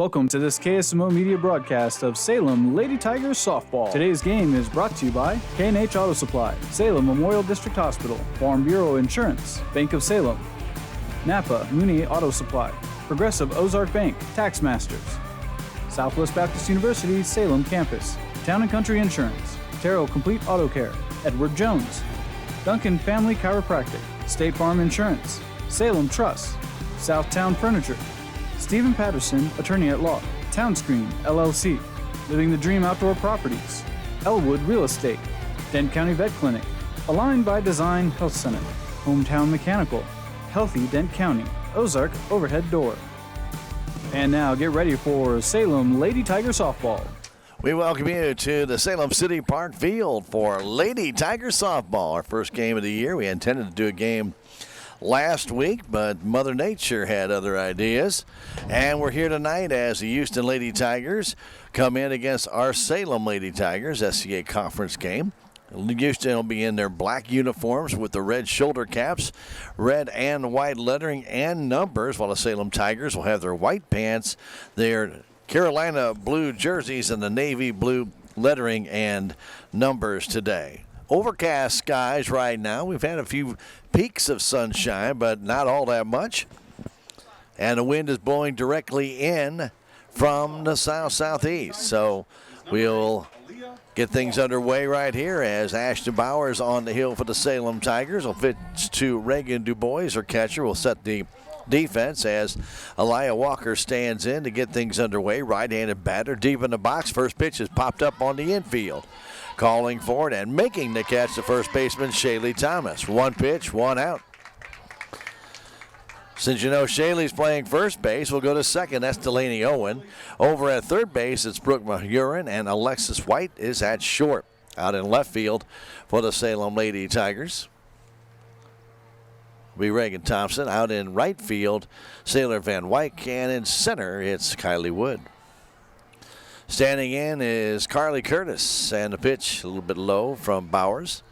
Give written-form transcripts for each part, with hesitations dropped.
Welcome to this KSMO media broadcast of Salem Lady Tigers softball. Today's game is brought to you by K&H Auto Supply, Salem Memorial District Hospital, Farm Bureau Insurance, Bank of Salem, Napa Muni Auto Supply, Progressive Ozark Bank, Tax Masters, Southwest Baptist University Salem Campus, Town & Country Insurance, Terrell Complete Auto Care, Edward Jones, Duncan Family Chiropractic, State Farm Insurance, Salem Trust, Southtown Furniture, Stephen Patterson, Attorney at Law, Townscreen, LLC, Living the Dream Outdoor Properties, Elwood Real Estate, Dent County Vet Clinic, Aligned by Design Health Center, Hometown Mechanical, Healthy Dent County, Ozark Overhead Door. And now get ready for Salem Lady Tiger softball. We welcome you to the Salem City Park Field for Lady Tiger softball, our first game of the year. We intended to do a game last week, but Mother Nature had other ideas. And we're here tonight as the Houston Lady Tigers come in against our Salem Lady Tigers, SCA conference game. Houston will be in their black uniforms with the red shoulder caps, red and white lettering and numbers, while the Salem Tigers will have their white pants, their Carolina blue jerseys, and the navy blue lettering and numbers today. Overcast skies right now. We've had a few peaks of sunshine, but not all that much. And the wind is blowing directly in from the south-southeast. So we'll get things underway right here as Ashton Bowers on the hill for the Salem Tigers. Will pitch to Reagan DuBois, her catcher, will set the defense as Elia Walker stands in to get things underway. Right-handed batter deep in the box. First pitch is popped up on the infield. Calling for it and making the catch, the first baseman, Shaylee Thomas. One pitch, one out. Since you know Shaylee's playing first base, we'll go to second. That's Delaney Owen. Over at third base, it's Brooke Mahurin, and Alexis White is at short. Out in left field for the Salem Lady Tigers will be Reagan Thompson. Out in right field, Sailor Van Wyk, and in center, it's Kylie Wood. Standing in is Carly Curtis, and the pitch a little bit low from Bowers.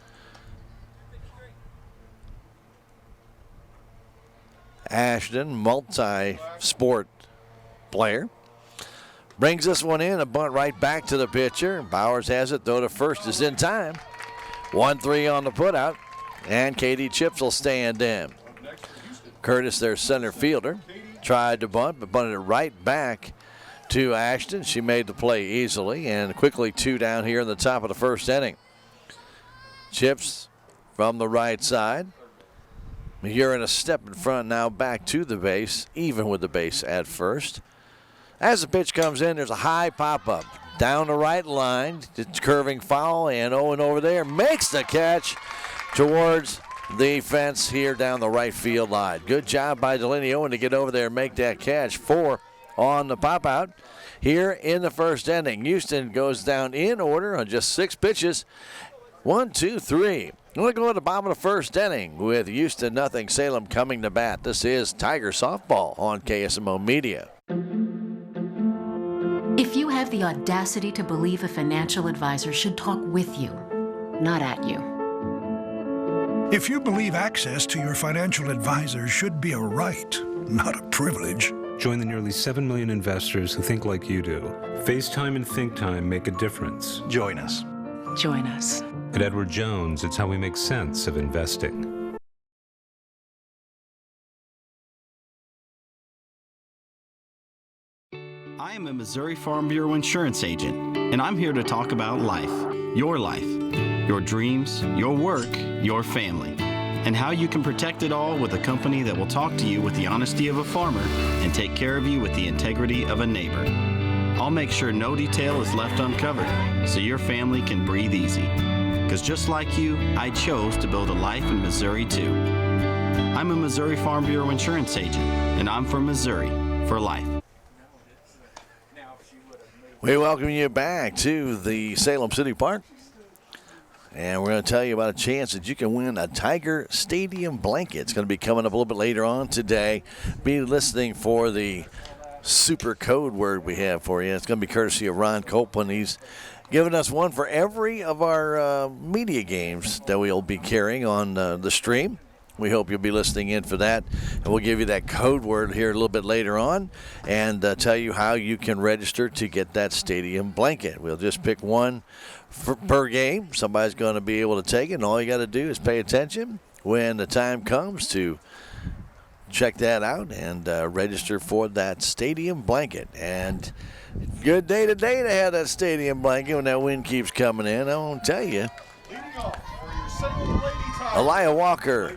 Ashton, multi-sport player, brings this one in, a bunt right back to the pitcher. Bowers has it, though the first is in time. 1-3 on the putout, and Katie Chips will stand in. Curtis, their center fielder, tried to bunt, but bunted it right back to Ashton. She made the play easily, and quickly two down here in the top of the first inning. Chips from the right side. Mahurin a step in front now, back to the base, even with the base at first. As the pitch comes in, there's a high pop-up down the right line. It's curving foul, and Owen over there makes the catch towards the fence here down the right field line. Good job by Delaney Owen to get over there and make that catch. 4 on the pop-out here in the first inning. Houston goes down in order on just 6 pitches. 1, 2, 3. We're going to go to the bottom of the first inning with Houston nothing, Salem coming to bat. This is Tiger Softball on KSMO Media. If you have the audacity to believe a financial advisor should talk with you, not at you. If you believe access to your financial advisor should be a right, not a privilege. Join the nearly 7 million investors who think like you do. FaceTime and Think Time make a difference. Join us. Join us. At Edward Jones, it's how we make sense of investing. I am a Missouri Farm Bureau insurance agent, and I'm here to talk about life, your dreams, your work, your family, and how you can protect it all with a company that will talk to you with the honesty of a farmer and take care of you with the integrity of a neighbor. I'll make sure no detail is left uncovered so your family can breathe easy. Because just like you, I chose to build a life in Missouri too. I'm a Missouri Farm Bureau insurance agent, and I'm from Missouri for life. We welcome you back to the Salem City Park. And we're going to tell you about a chance that you can win a Tiger Stadium Blanket. It's going to be coming up a little bit later on today. Be listening for the super code word we have for you. It's going to be courtesy of Ron Copeland. He's given us one for every of our media games that we'll be carrying on the stream. We hope you'll be listening in for that. And we'll give you that code word here a little bit later on and tell you how you can register to get that stadium blanket. We'll just pick one per game. Somebody's going to be able to take it, and all you got to do is pay attention when the time comes to check that out and register for that stadium blanket. And good day today to have that stadium blanket when that wind keeps coming in. I won't tell you. Elia Walker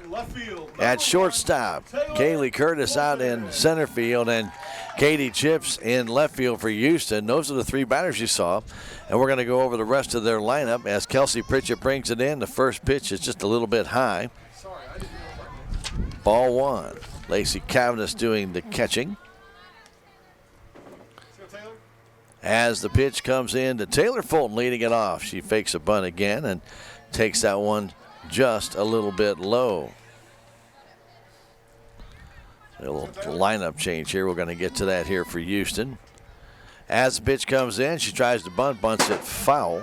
at shortstop. Kaylee Curtis out in center field, and Katie Chips in left field for Houston. Those are the three batters you saw. And we're going to go over the rest of their lineup as Kelsey Pritchett brings it in. The first pitch is just a little bit high. Ball one. Lacey Cavaness doing the catching. As the pitch comes in to Taylor Fulton leading it off. She fakes a bunt again and takes that one just a little bit low. A little lineup change here. We're going to get to that here for Houston. As the pitch comes in, she tries to bunt, bunts it foul.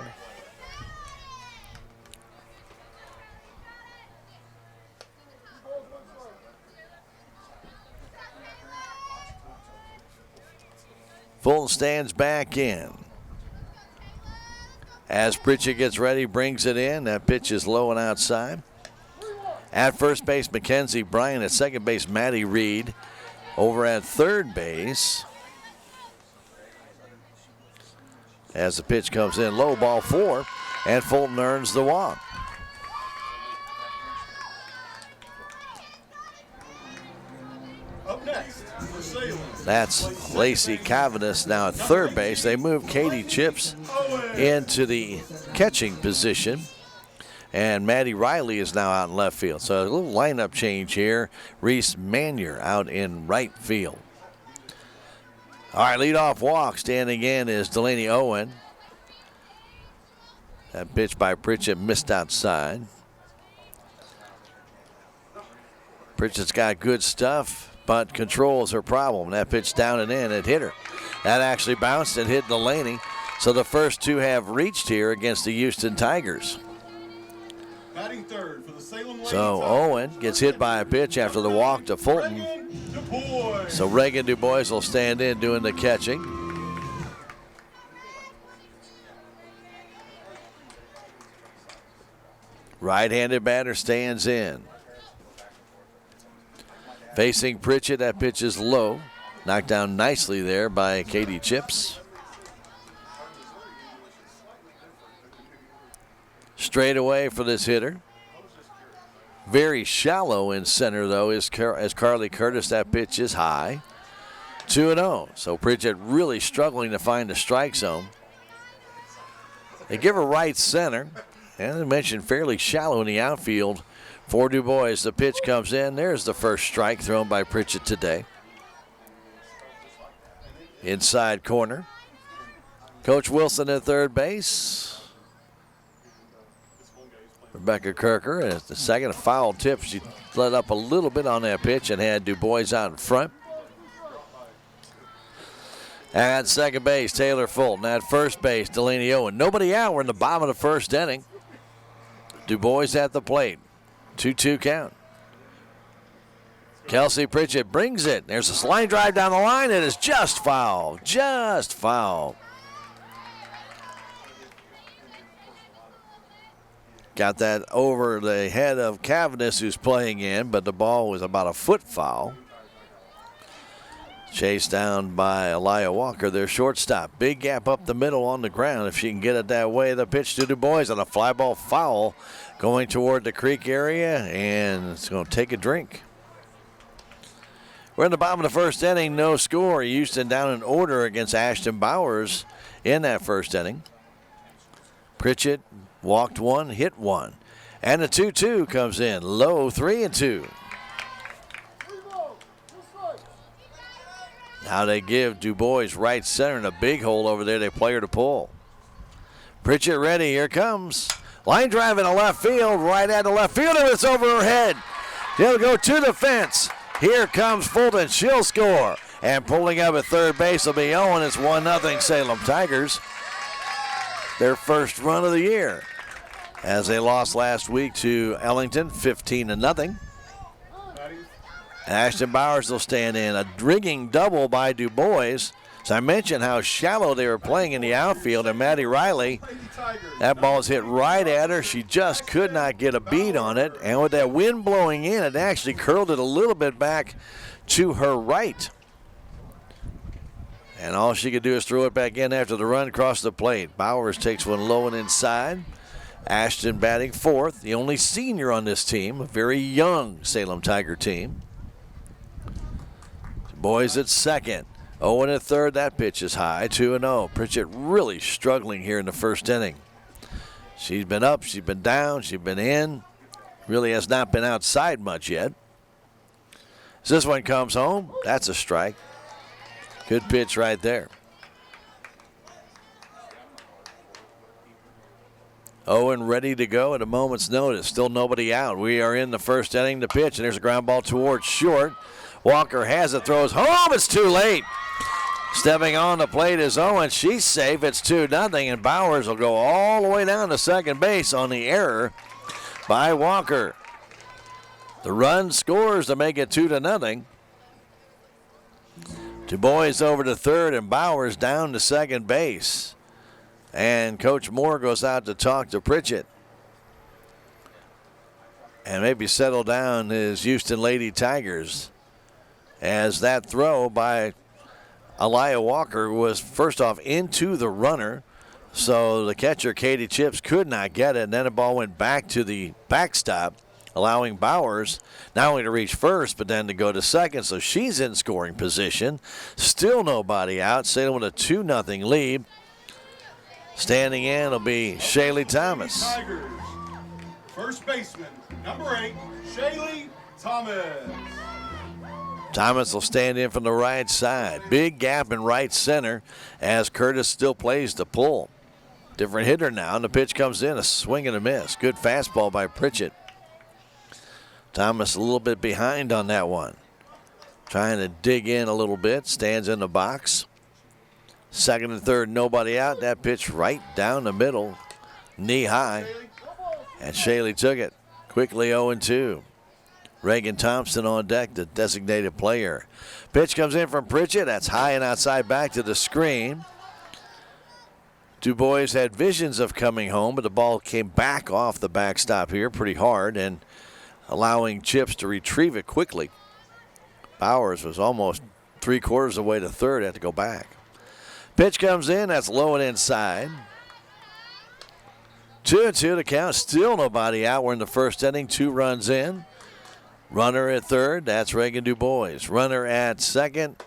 Fulton stands back in. As Pritchett gets ready, brings it in. That pitch is low and outside. At first base, Mackenzie Bryan. At second base, Maddie Reed. Over at third base, as the pitch comes in, low, ball four, and Fulton earns the walk. Up next for Salem. That's Lacey Cavaness now at third base. They move Katie Chips into the catching position. And Maddie Riley is now out in left field. So a little lineup change here. Reese Manier out in right field. All right, leadoff walk. Standing in is Delaney Owen. That pitch by Pritchett missed outside. Pritchett's got good stuff, but control is her problem. That pitch down and in, it hit her. That actually bounced and hit Delaney. So the first two have reached here against the Houston Tigers. Batting third for the Salem Lady So Owen gets hit by a pitch after the walk to Fulton. So Reagan DuBois will stand in doing the catching. Right-handed batter stands in. Facing Pritchett, that pitch is low. Knocked down nicely there by Katie Chips. Straight away for this hitter. Very shallow in center, though, as Carly Curtis. That pitch is high. 2-0. So Pritchett really struggling to find a strike zone. They give her right center. And I mentioned fairly shallow in the outfield for DuBois. The pitch comes in. There's the first strike thrown by Pritchett today. Inside corner. Coach Wilson at third base. Rebecca Kirker at the second, a foul tip. She let up a little bit on that pitch and had DuBois out in front. At second base, Taylor Fulton. At first base, Delaney Owen. Nobody out. We're in the bottom of the first inning. DuBois at the plate. 2-2 count. Kelsey Pritchett brings it. There's a line drive down the line. It is just foul. Just foul. Got that over the head of Cavaness, who's playing in, but the ball was about a foot foul. Chased down by Elia Walker, their shortstop. Big gap up the middle on the ground. If she can get it that way, the pitch to DuBois on a fly ball foul going toward the creek area, and it's going to take a drink. We're in the bottom of the first inning, no score. Houston down in order against Ashton Bowers in that first inning. Pritchett walked one, hit one. And the 2-2 comes in. Low, 3-2. Now they give DuBois right center in a big hole over there. They play her to pull. Pritchett ready. Here comes. Line drive in the left field. Right at the left field, and it's over her head. She'll go to the fence. Here comes Fulton. She'll score. And pulling up at third base will be Owen. It's 1-0 Salem Tigers. Their first run of the year, as they lost last week to Ellington 15-0. Ashton Bowers will stand in. A rigging double by Du Bois. So I mentioned how shallow they were playing in the outfield, and Maddie Riley, that ball's hit right at her. She just could not get a beat on it, and with that wind blowing in, it actually curled it a little bit back to her right. And all she could do is throw it back in after the run across the plate. Bowers takes one low and inside. Ashton batting fourth, the only senior on this team, a very young Salem Tiger team. Boys at second. 0 and a third, that pitch is high, 2-0. Pritchett really struggling here in the first inning. She's been up, she's been down, she's been in. Really has not been outside much yet. As this one comes home, that's a strike. Good pitch right there. 0 and ready to go at a moment's notice. Still nobody out. We are in the first inning. The pitch, and there's a ground ball towards short. Walker has it, throws home. It's too late. Stepping on the plate is Owen. She's safe. It's 2-0, and Bowers will go all the way down to second base on the error by Walker. The run scores to make it 2-0. Du Bois over to third, and Bowers down to second base. And Coach Moore goes out to talk to Pritchett. And maybe settle down his Houston Lady Tigers, as that throw by Aliyah Walker was first off into the runner, so the catcher Katie Chips could not get it, and then the ball went back to the backstop, allowing Bowers not only to reach first but then to go to second, so she's in scoring position. Still nobody out. Salem with a 2-0 lead. Standing in will be Shaylee Thomas. Tigers. First baseman, number 8, Shaylee Thomas. Thomas will stand in from the right side. Big gap in right center as Curtis still plays the pull. Different hitter now, and the pitch comes in, a swing and a miss. Good fastball by Pritchett. Thomas a little bit behind on that one. Trying to dig in a little bit, stands in the box. Second and third, nobody out. That pitch right down the middle, knee high. And Shaylee took it. Quickly 0-2. Reagan Thompson on deck, the designated player. Pitch comes in from Pritchett. That's high and outside back to the screen. Du Bois had visions of coming home, but the ball came back off the backstop here pretty hard and allowing Chips to retrieve it quickly. Bowers was almost 3/4 of the way to third, had to go back. Pitch comes in, that's low and inside. 2-2 to count, still nobody out. We're in the first inning, 2 runs in. Runner at third, that's Reagan Du Bois. Runner at second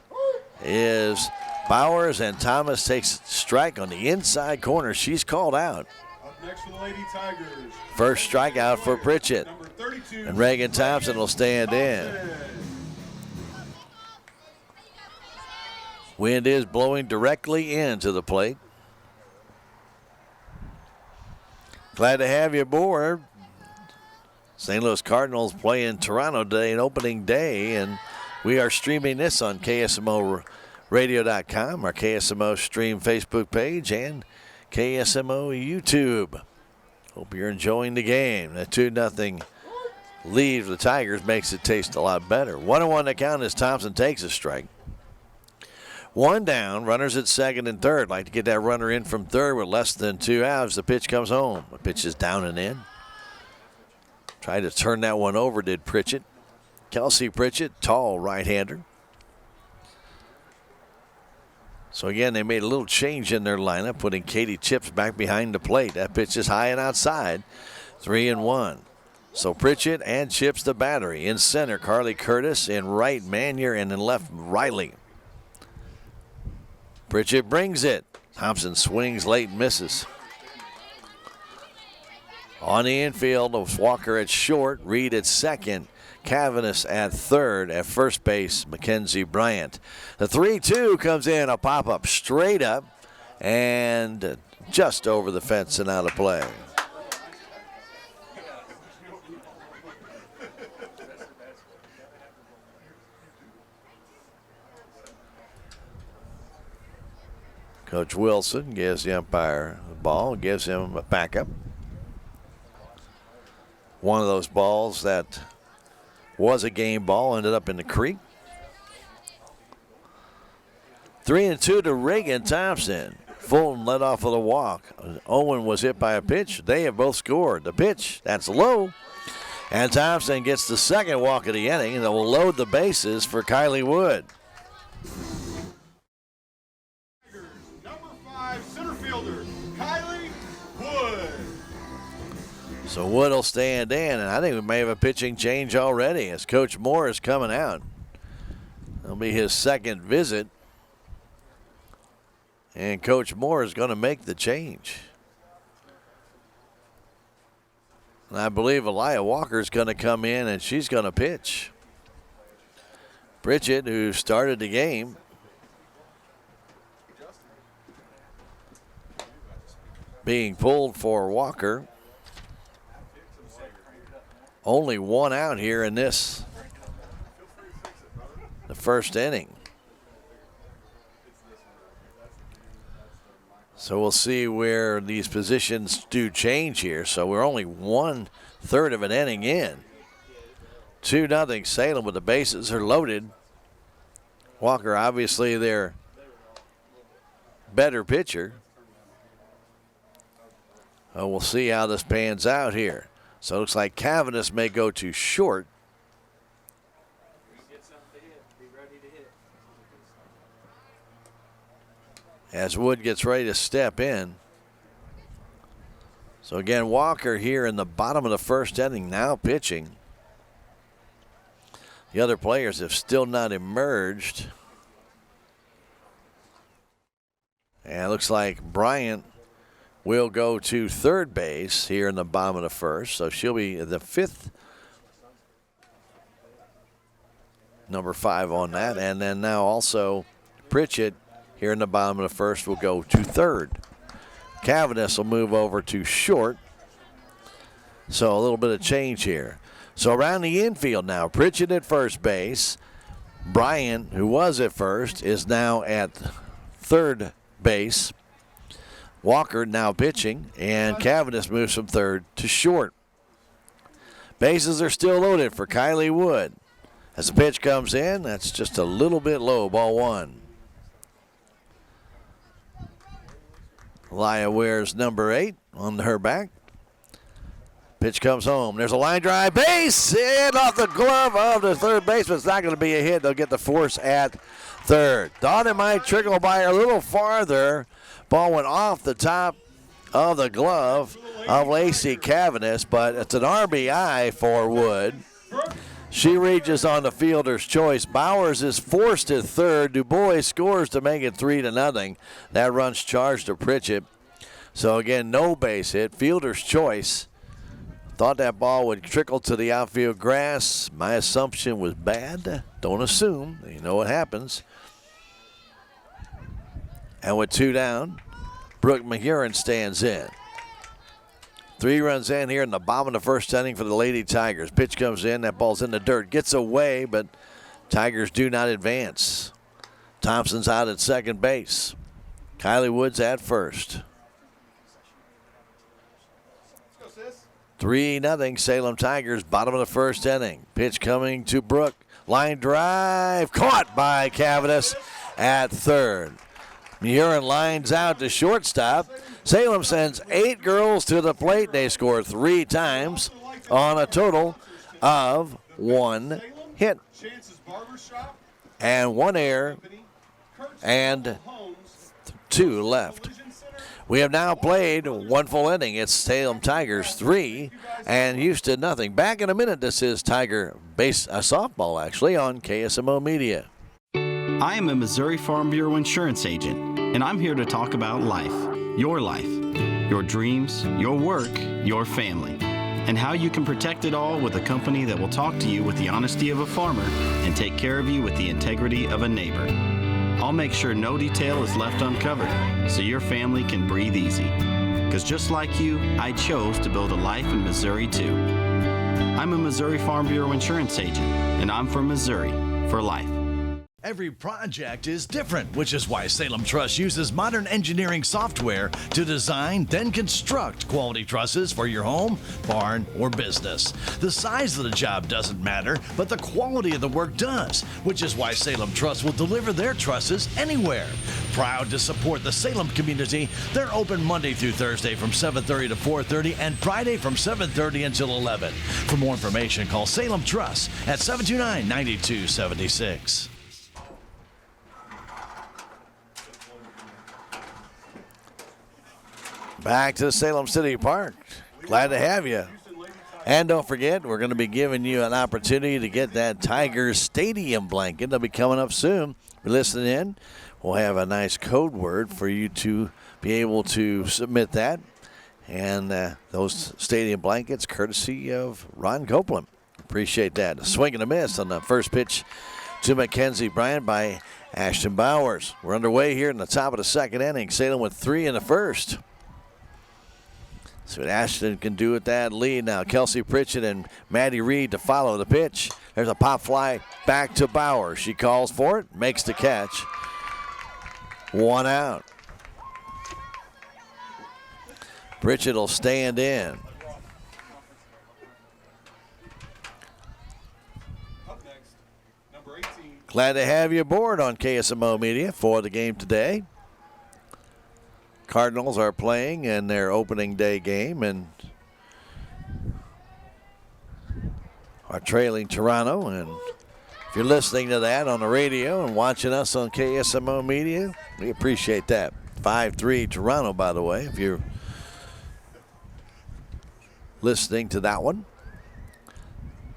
is Bowers, and Thomas takes strike on the inside corner. She's called out. Up next for the Lady Tigers. First strikeout for Pritchett. Number 32, And Reagan Thompson will stand in. Wind is blowing directly into the plate. Glad to have you aboard. St. Louis Cardinals playing Toronto today, an opening day, and we are streaming this on KSMOradio.com, our KSMO Stream Facebook page, and KSMO YouTube. Hope you're enjoying the game. The 2-0 lead for the Tigers makes it taste a lot better. 1-1 to count as Thompson takes a strike. 1 down, runners at second and third. Like to get that runner in from third with less than 2 outs. The pitch comes home. The pitch is down and in. Tried to turn that one over, did Pritchett. Kelsey Pritchett, tall right-hander. So again, they made a little change in their lineup, putting Katie Chips back behind the plate. That pitch is high and outside. 3-1. So Pritchett and Chips the battery. In center, Carly Curtis. In right, Manier. And in left, Riley. Pritchett brings it. Thompson swings late and misses. On the infield, Walker at short, Reed at second, Cavanis at third, at first base, Mackenzie Bryant. The 3-2 comes in, a pop-up straight up, and just over the fence and out of play. Coach Wilson gives the umpire the ball, gives him a backup. One of those balls that was a game ball, ended up in the creek. 3-2 to Reagan Thompson. Fulton led off with a walk. Owen was hit by a pitch. They have both scored. The pitch, that's low. And Thompson gets the second walk of the inning, and they'll load the bases for Kylie Wood. Number 5 center fielder, Kylie Wood. So Wood will stand in, and I think we may have a pitching change already as Coach Moore is coming out. It'll be his second visit. And Coach Moore is going to make the change. And I believe Elia Walker is going to come in and she's going to pitch. Bridget, who started the game, being pulled for Walker. Only one out here in the first inning. So we'll see where these positions do change here. So we're only 1/3 of an inning in. 2-0 Salem, with the bases are loaded. Walker, obviously their better pitcher. We'll see how this pans out here. So it looks like Cavaness may go to short. As Wood gets ready to step in. So again, Walker here in the bottom of the first inning now pitching. The other players have still not emerged. And it looks like Bryant will go to third base here in the bottom of the first. So she'll be the 5th. Number 5 on that. And then now also Pritchett here in the bottom of the first will go to third. Cavaness will move over to short. So a little bit of change here. So around the infield now, Pritchett at first base. Bryant, who was at first, is now at third base. Walker now pitching, and Cavaness moves from third to short. Bases are still loaded for Kylie Wood. As the pitch comes in, that's just a little bit low, ball 1. Elia wears number 8 on her back. Pitch comes home. There's a line drive. Base hit off the glove of the third baseman. It's not going to be a hit. They'll get the force at third. Thought it might trickle by a little farther. Ball went off the top of the glove of Lacey Cavaness, but it's an RBI for Wood. She reaches on the fielder's choice. Bowers is forced at third. DuBois scores to make it 3-0. That run's charged to Pritchett. So again, no base hit. Fielder's choice. Thought that ball would trickle to the outfield grass. My assumption was bad. Don't assume. You know what happens. And with 2 down, Brooke Mahurin stands in. 3 runs in here in the bottom of the first inning for the Lady Tigers. Pitch comes in. That ball's in the dirt. Gets away, but Tigers do not advance. Thompson's out at second base. Kylie Wood's at first. 3-0 Salem Tigers, bottom of the first inning. Pitch coming to Brooke. Line drive caught by Cavaness at third. Mahurin lines out to shortstop. Salem sends 8 girls to the plate. They score 3 times on a total of 1 hit and 1 error and 2 left. We have now played 1 full inning. It's Salem Tigers 3 and Houston nothing. Back in a minute. This is Tiger softball actually on KSMO Media. I am a Missouri Farm Bureau insurance agent, and I'm here to talk about life, your dreams, your work, your family, and how you can protect it all with a company that will talk to you with the honesty of a farmer and take care of you with the integrity of a neighbor. I'll make sure no detail is left uncovered so your family can breathe easy. Because just like you, I chose to build a life in Missouri too. I'm a Missouri Farm Bureau insurance agent, and I'm from Missouri for life. Every project is different, which is why Salem Truss uses modern engineering software to design, then construct quality trusses for your home, barn, or business. The size of the job doesn't matter, but the quality of the work does, which is why Salem Truss will deliver their trusses anywhere. Proud to support the Salem community, they're open Monday through Thursday from 7:30 to 4:30 and Friday from 7:30 until 11. For more information, call Salem Truss at 729-9276. Back to Salem City Park. Glad to have you. And don't forget, we're going to be giving you an opportunity to get that Tiger Stadium Blanket. They'll be coming up soon. Be listening in. We'll have a nice code word for you to be able to submit that. And those stadium blankets, courtesy of Ron Copeland. Appreciate that. A swing and a miss on the first pitch to Mackenzie Bryant by Ashton Bowers. We're underway here in the top of the second inning. Salem with 3 in the first. See what Ashton can do with that lead now. Kelsey Pritchett and Maddie Reed to follow the pitch. There's a pop fly back to Bauer. She calls for it, makes the catch. 1 out. Pritchett will stand in. Up next, number 18. Glad to have you aboard on KSMO Media for the game today. Cardinals are playing in their opening day game and are trailing Toronto. And if you're listening to that on the radio and watching us on KSMO Media, we appreciate that. 5-3 Toronto, by the way, if you're listening to that one.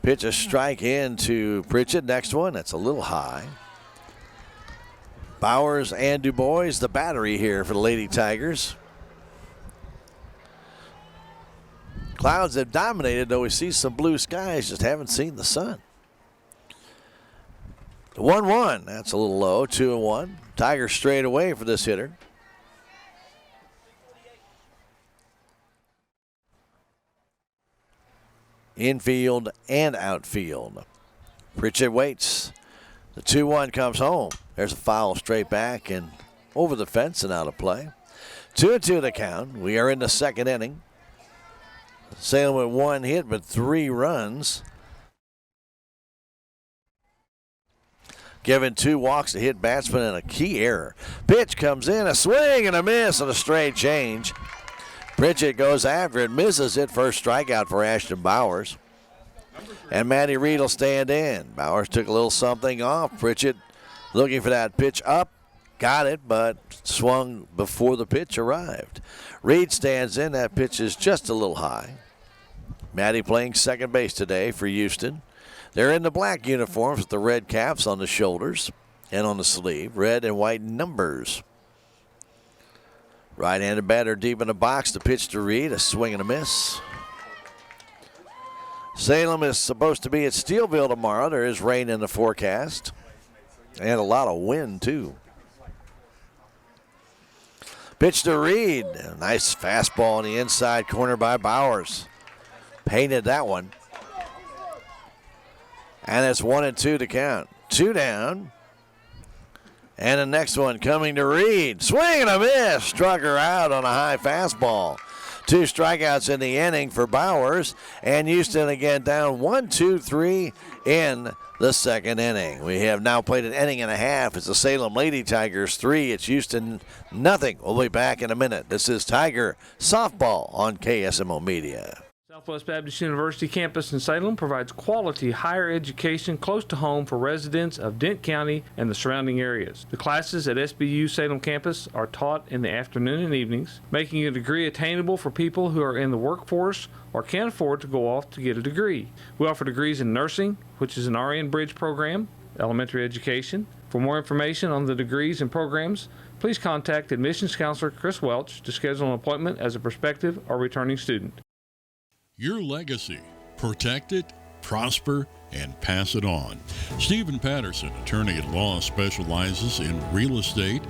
Pitch a strike in to Pritchett. Next one, that's a little high. Bowers and DuBois, the battery here for the Lady Tigers. Clouds have dominated, though we see some blue skies, just haven't seen the sun. 1-1, that's a little low, 2-1. Tigers straight away for this hitter. Infield and outfield. Pritchett waits. The 2-1 comes home. There's a foul straight back and over the fence and out of play. 2-2 the count. We are in the second inning. Salem with 1 hit but 3 runs. Given 2 walks to hit batsman and a key error. Pitch comes in, a swing and a miss on a straight change. Pritchett goes after it, misses it. First strikeout for Ashton Bowers. And Maddie Reed will stand in. Bowers took a little something off. Pritchett looking for that pitch up. Got it, but swung before the pitch arrived. Reed stands in. That pitch is just a little high. Maddie playing second base today for Houston. They're in the black uniforms with the red caps on the shoulders and on the sleeve. Red and white numbers. Right-handed batter deep in the box. The pitch to Reed. A swing and a miss. Salem is supposed to be at Steelville tomorrow. There is rain in the forecast. And a lot of wind, too. Pitch to Reed. A nice fastball in the inside corner by Bowers. Painted that one. And it's 1-2 to count. 2 down. And the next one coming to Reed. Swing and a miss. Struck her out on a high fastball. 2 strikeouts in the inning for Bowers. And Houston again down 1-2-3 in the second inning. We have now played an inning and a half. It's the Salem Lady Tigers 3. It's Houston nothing. We'll be back in a minute. This is Tiger Softball on KSMO Media. Southwest Baptist University campus in Salem provides quality higher education close to home for residents of Dent County and the surrounding areas. The classes at SBU Salem campus are taught in the afternoon and evenings, making a degree attainable for people who are in the workforce or can't afford to go off to get a degree. We offer degrees in nursing, which is an RN Bridge program, elementary education. For more information on the degrees and programs, please contact admissions counselor Chris Welch to schedule an appointment as a prospective or returning student. Your legacy. Protect it, prosper, and pass it on. Stephen Patterson, attorney at law, specializes in real estate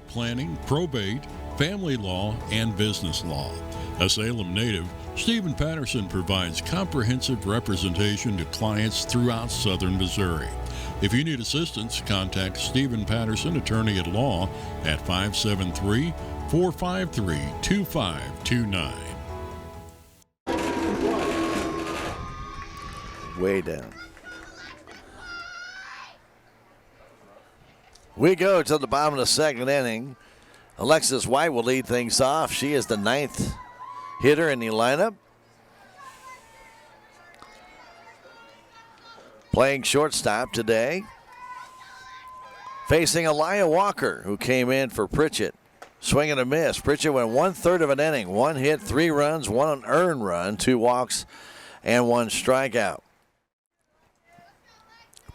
planning, probate, family law, and business law. A Salem native, Stephen Patterson provides comprehensive representation to clients throughout southern Missouri. If you need assistance, contact Stephen Patterson, attorney at law, at 573-453-2529. Way down. We go to the bottom of the second inning. Alexis White will lead things off. She is the 9th hitter in the lineup. Playing shortstop today. Facing Elia Walker, who came in for Pritchett. Swing and a miss. Pritchett went 1/3 of an inning. 1 hit, 3 runs, 1 earned run, 2 walks, and 1 strikeout.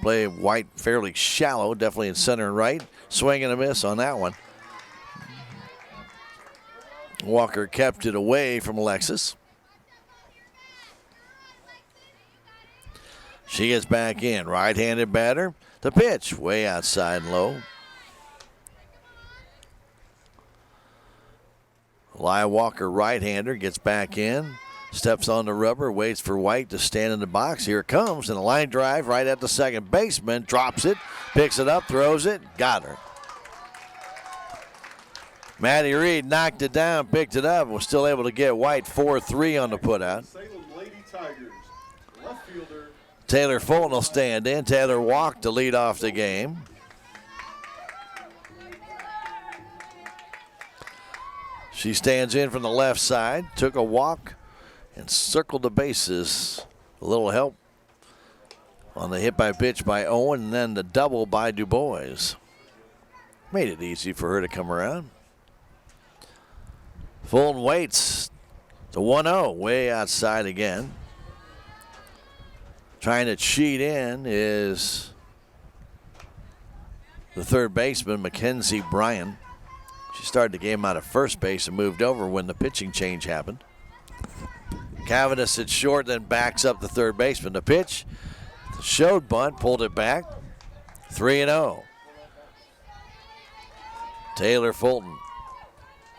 Play White fairly shallow, definitely in center and right. Swing and a miss on that one. Walker kept it away from Alexis. She gets back in. Right-handed batter. The pitch way outside and low. Elia Walker, right-hander, gets back in. Steps on the rubber, waits for White to stand in the box. Here it comes, and a line drive right at the second baseman. Drops it, picks it up, throws it, got her. Maddie Reed knocked it down, picked it up, and was still able to get White 4-3 on the putout. Salem Lady Tigers, left fielder Taylor Fulton will stand in. Taylor walked to lead off the game. She stands in from the left side, took a walk, and circled the bases. A little help on the hit by pitch by Owen, and then the double by Du Bois. Made it easy for her to come around. Fulton waits. The 1-0, way outside again. Trying to cheat in is the third baseman, Mackenzie Bryan. She started the game out of first base and moved over when the pitching change happened. Cavanagh at short, then backs up the third baseman. The pitch, the showed bunt, pulled it back. 3-0. Taylor Fulton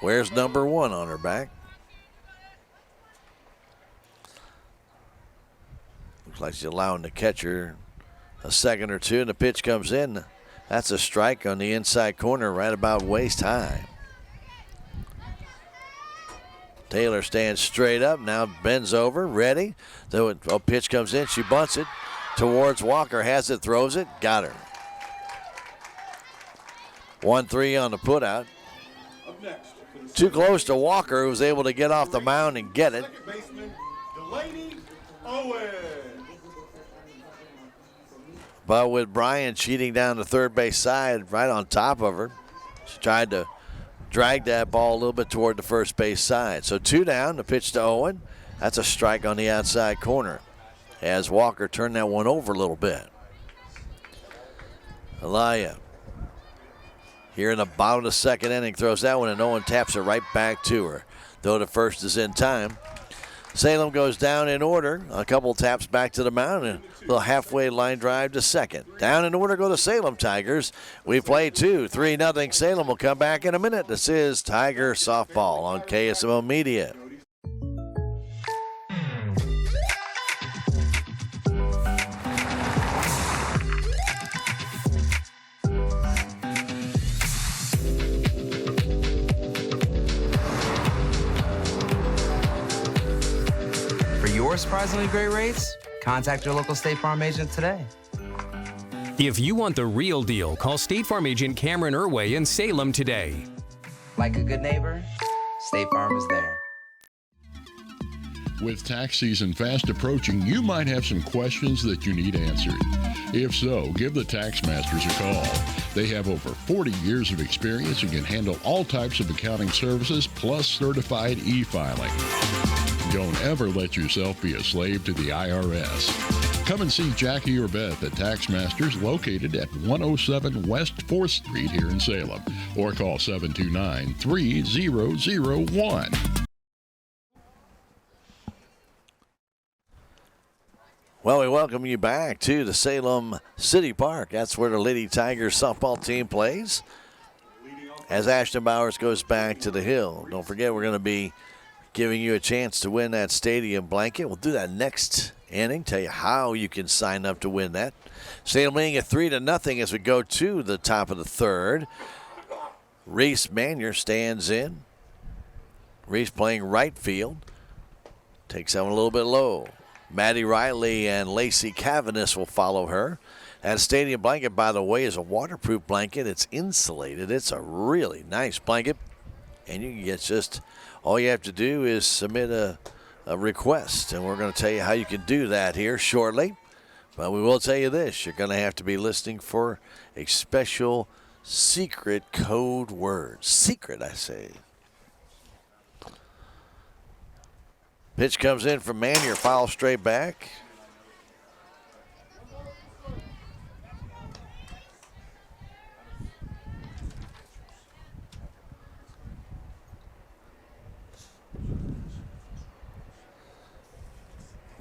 wears number 1 on her back. Looks like she's allowing the catcher a second or two, and the pitch comes in. That's a strike on the inside corner, right about waist high. Taylor stands straight up, now bends over, ready. The pitch comes in, she bunts it towards Walker, has it, throws it, got her. 1-3 on the putout. up next. Too close to Walker, who was able to get off the mound and get it. Second baseman, Delaney Owen. But with Bryan cheating down the third base side right on top of her, she tried to drag that ball a little bit toward the first base side. So 2 down, the pitch to Owen. That's a strike on the outside corner as Walker turned that one over a little bit. Elia here in the bottom of the second inning throws that one, and Owen taps it right back to her. Though the first is in time. Salem goes down in order. A couple taps back to the mound and a little halfway line drive to second. Down in order go the Salem Tigers. We play 2, 3-0. Salem will come back in a minute. This is Tiger Softball on KSMO Media. For surprisingly great rates, contact your local State Farm agent today. If you want the real deal, call State Farm agent Cameron Irway in Salem today. Like a good neighbor, State Farm is there. With tax season fast approaching, you might have some questions that you need answered. If so, give the Tax Masters a call. They have over 40 years of experience and can handle all types of accounting services plus certified e-filing. Don't ever let yourself be a slave to the IRS. Come and see Jackie or Beth at Tax Masters, located at 107 West 4th Street here in Salem, or call 729-3001. Well, we welcome you back to the Salem City Park. That's where the Lady Tigers softball team plays. As Ashton Bowers goes back to the hill. Don't forget, we're going to be giving you a chance to win that stadium blanket. We'll do that next inning, tell you how you can sign up to win that. Salem leading at 3-0 as we go to the top of the third. Reese Manier stands in. Reese playing right field. Takes that one a little bit low. Maddie Riley and Lacey Cavanis will follow her. That stadium blanket, by the way, is a waterproof blanket. It's insulated. It's a really nice blanket. And you can get just, all you have to do is submit a request. And we're going to tell you how you can do that here shortly. But we will tell you this. You're going to have to be listening for a special secret code word. Secret, I say. Pitch comes in from Manier, foul straight back.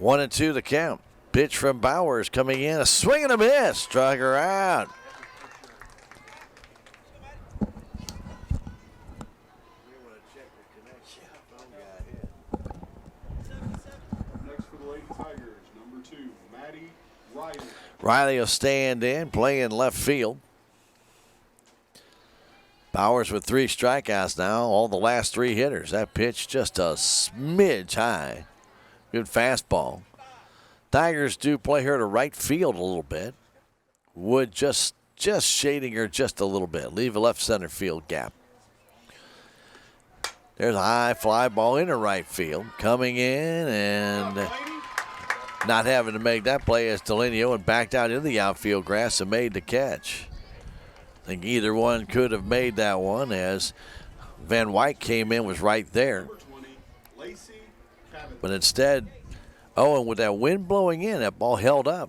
1-2 the count. Pitch from Bowers coming in. A swing and a miss. Struck her out. Next for the Lady Tigers, number 2, Maddie Riley. Riley will stand in, playing left field. Bowers with 3 strikeouts now, all the last 3 hitters. That pitch just a smidge high. Good fastball. Tigers do play her to right field a little bit. Wood just shading her just a little bit. Leave a left center field gap. There's a high fly ball into right field. Coming in and not having to make that play as Delineo and backed out into the outfield grass and made the catch. I think either one could have made that one as Van Wyk came in, was right there. But instead, and with that wind blowing in, that ball held up.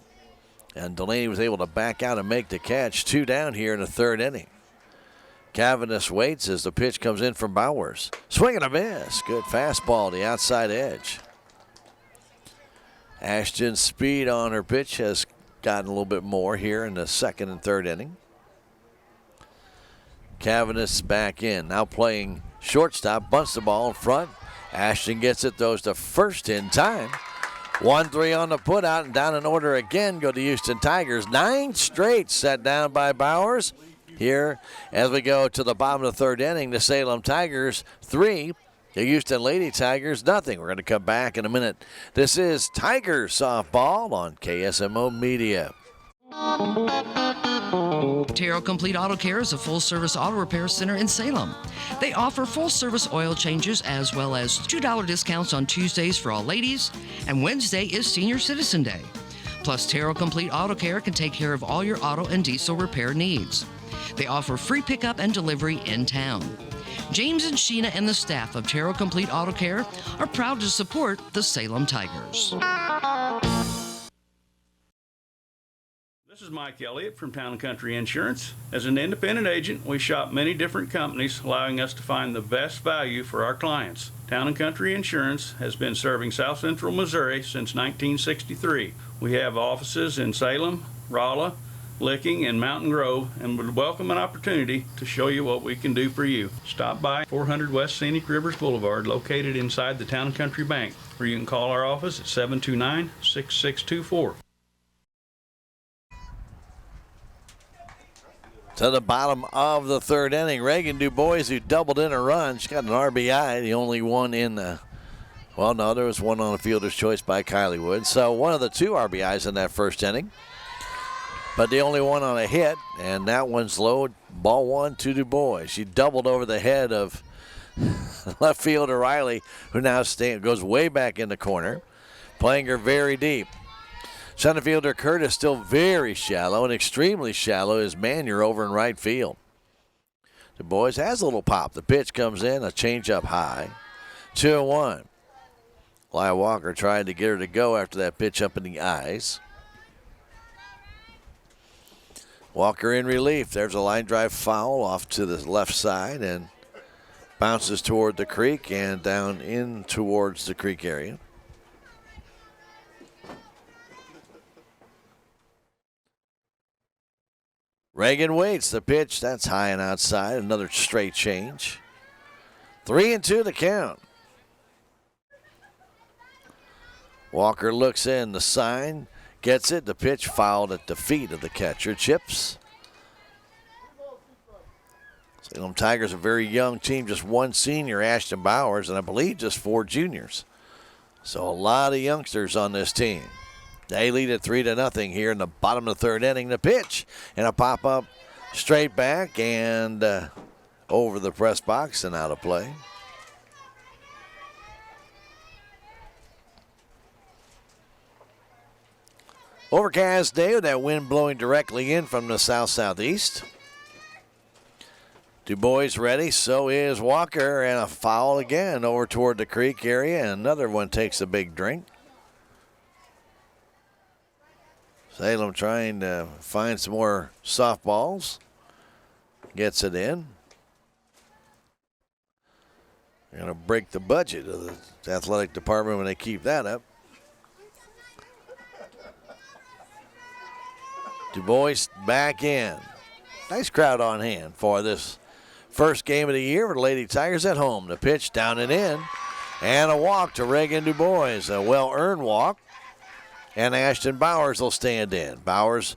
And Delaney was able to back out and make the catch. 2 down here in the 3rd inning. Cavanis waits as the pitch comes in from Bowers. Swing and a miss. Good fastball to the outside edge. Ashton's speed on her pitch has gotten a little bit more here in the 2nd and 3rd inning. Cavanis back in. Now playing shortstop. Bunts the ball in front. Ashton gets it, throws to first in time. 1-3 on the putout, and down in order again go the Houston Tigers. 9 straight set down by Bowers. Here, as we go to the bottom of the 3rd inning, the Salem Tigers 3, the Houston Lady Tigers nothing. We're going to come back in a minute. This is Tiger Softball on KSMO Media. Terrell Complete Auto Care is a full-service auto repair center in Salem. They offer full-service oil changes as well as $2 discounts on Tuesdays for all ladies, and Wednesday is Senior Citizen Day. Plus, Terrell Complete Auto Care can take care of all your auto and diesel repair needs. They offer free pickup and delivery in town. James and Sheena and the staff of Terrell Complete Auto Care are proud to support the Salem Tigers. This is Mike Elliott from Town & Country Insurance. As an independent agent, we shop many different companies, allowing us to find the best value for our clients. Town & Country Insurance has been serving South Central Missouri since 1963. We have offices in Salem, Rolla, Licking, and Mountain Grove, and would welcome an opportunity to show you what we can do for you. Stop by 400 West Scenic Rivers Boulevard, located inside the Town & Country Bank, or you can call our office at 729-6624. To the bottom of the 3rd inning, Reagan DuBois, who doubled in a run. She got an RBI, the only one in the, well, no, there was one on the fielder's choice by Kylie Wood. So one of the 2 RBIs in that 1st inning, but the only one on a hit, and that one's low. Ball 1 to DuBois. She doubled over the head of left fielder Riley, who now goes way back in the corner, playing her very deep. Center fielder Curtis still very shallow, and extremely shallow is Manier over in right field. DuBois has a little pop. The pitch comes in, a changeup high. 2-1. Lyle Walker tried to get her to go after that pitch up in the eyes. Walker in relief. There's a line drive foul off to the left side and bounces toward the creek and down in towards the creek area. Reagan waits. The pitch, that's high and outside. Another straight change. 3-2 the count. Walker looks in, the sign, gets it. The pitch fouled at the feet of the catcher, Chips. Salem Tigers, a very young team, just one senior, Ashton Bowers, and I believe just 4 juniors. So a lot of youngsters on this team. They lead it 3-0 here in the bottom of the 3rd inning. The pitch and a pop-up straight back and over the press box and out of play. Overcast day with that wind blowing directly in from the south-southeast. Du Bois ready, so is Walker, and a foul again over toward the creek area. And another one takes a big drink. Salem trying to find some more softballs. Gets it in. They're going to break the budget of the athletic department when they keep that up. Du Bois back in. Nice crowd on hand for this first game of the year for the Lady Tigers at home. The pitch down and in. And a walk to Reagan Du Bois. A well-earned walk. And Ashton Bowers will stand in. Bowers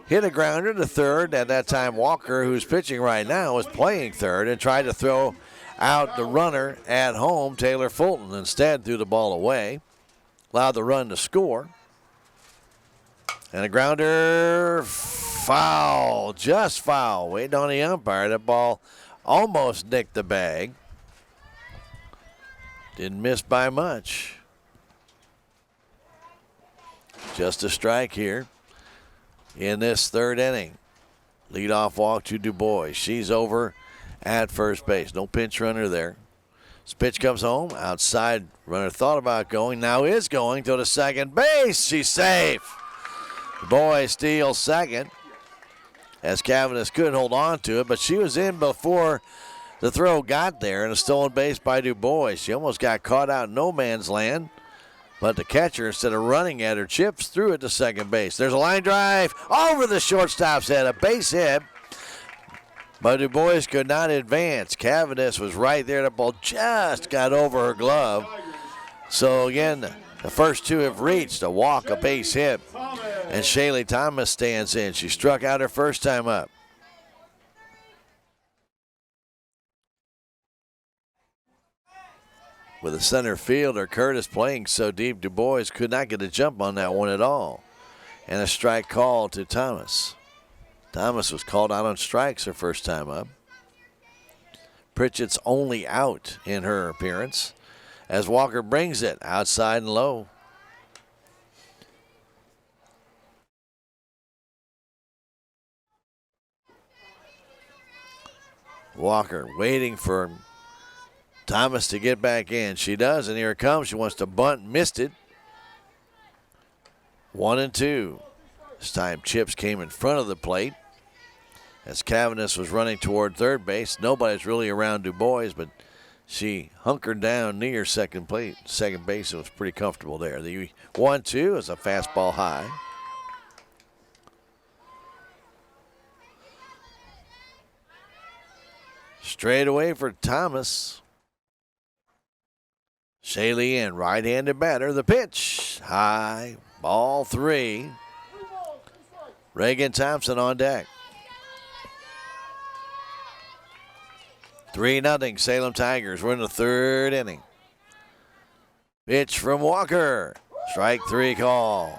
hit a grounder to third. At that time, Walker, who's pitching right now, was playing third and tried to throw out the runner at home, Taylor Fulton. Instead, threw the ball away. Allowed the run to score. And a grounder, foul, just foul. Waiting on the umpire. That ball almost nicked the bag. Didn't miss by much. Just a strike here in this 3rd inning. Leadoff walk to Du Bois. She's over at first base. No pinch runner there. This pitch comes home. Outside runner thought about going. Now is going to the second base. She's safe. Du Bois steals second. As Cavaness couldn't hold on to it, but she was in before the throw got there, and a stolen base by Du Bois. She almost got caught out in no man's land, but the catcher, instead of running at her, Chips threw it to second base. There's a line drive over the shortstop's head, a base hit, but Du Bois could not advance. Cavaness was right there. The ball just got over her glove. So again, the first 2 have reached a walk, a base hit, and Shaylee Thomas stands in. She struck out her first time up. With the center fielder, Curtis, playing so deep, Du Bois could not get a jump on that one at all. And a strike call to Thomas. Thomas was called out on strikes her first time up. Pritchett's only out in her appearance as Walker brings it outside and low. Walker waiting for Thomas to get back in. She does, and here it comes. She wants to bunt, missed it. 1-2. This time Chips came in front of the plate as Cavaness was running toward third base. Nobody's really around Du Bois, but she hunkered down near second base and was pretty comfortable there. The 1-2 is a fastball high. Straight away for Thomas. Shaylee in, right-handed batter. The pitch, high, ball 3. Reagan Thompson on deck. 3-0 Salem Tigers. We're in the 3rd inning. Pitch from Walker. Strike 3 call.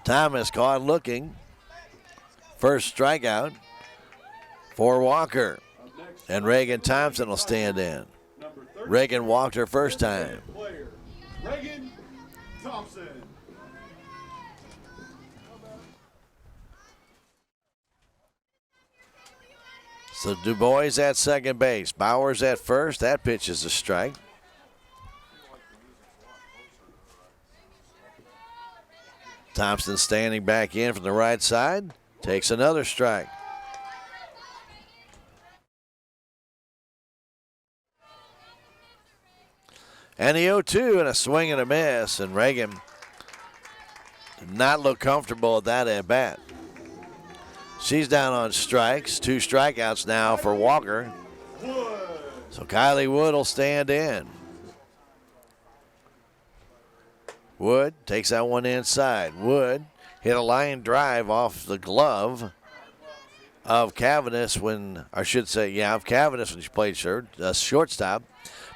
Thomas caught looking. First strikeout for Walker. And Reagan Thompson will stand in. Reagan walked her first time. Reagan Thompson. So Du Bois at second base. Bowers at first. That pitch is a strike. Thompson standing back in from the right side. Takes another strike. And the 0-2 and a swing and a miss. And Reagan did not look comfortable at that at bat. She's down on strikes. 2 strikeouts now for Walker. So Kylie Wood will stand in. Wood takes that one inside. Wood hit a line drive off the glove of Cavaness of Cavaness when she played shortstop.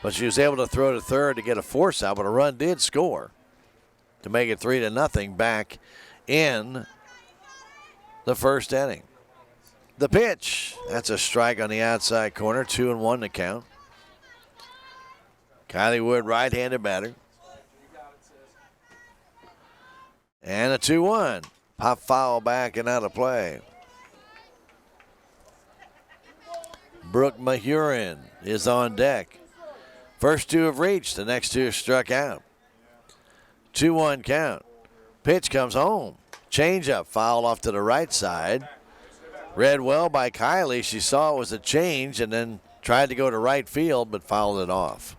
But she was able to throw to third to get a force out, but a run did score to make it 3-0 back in the first inning. The pitch, that's a strike on the outside corner, 2-1 to count. Kylie Wood, right-handed batter. And a 2-1. Pop foul back and out of play. Brooke Mahurin is on deck. First two have reached, the next two have struck out. 2-1 count. Pitch comes home. Changeup fouled off to the right side. Read well by Kylie. She saw it was a change and then tried to go to right field but fouled it off.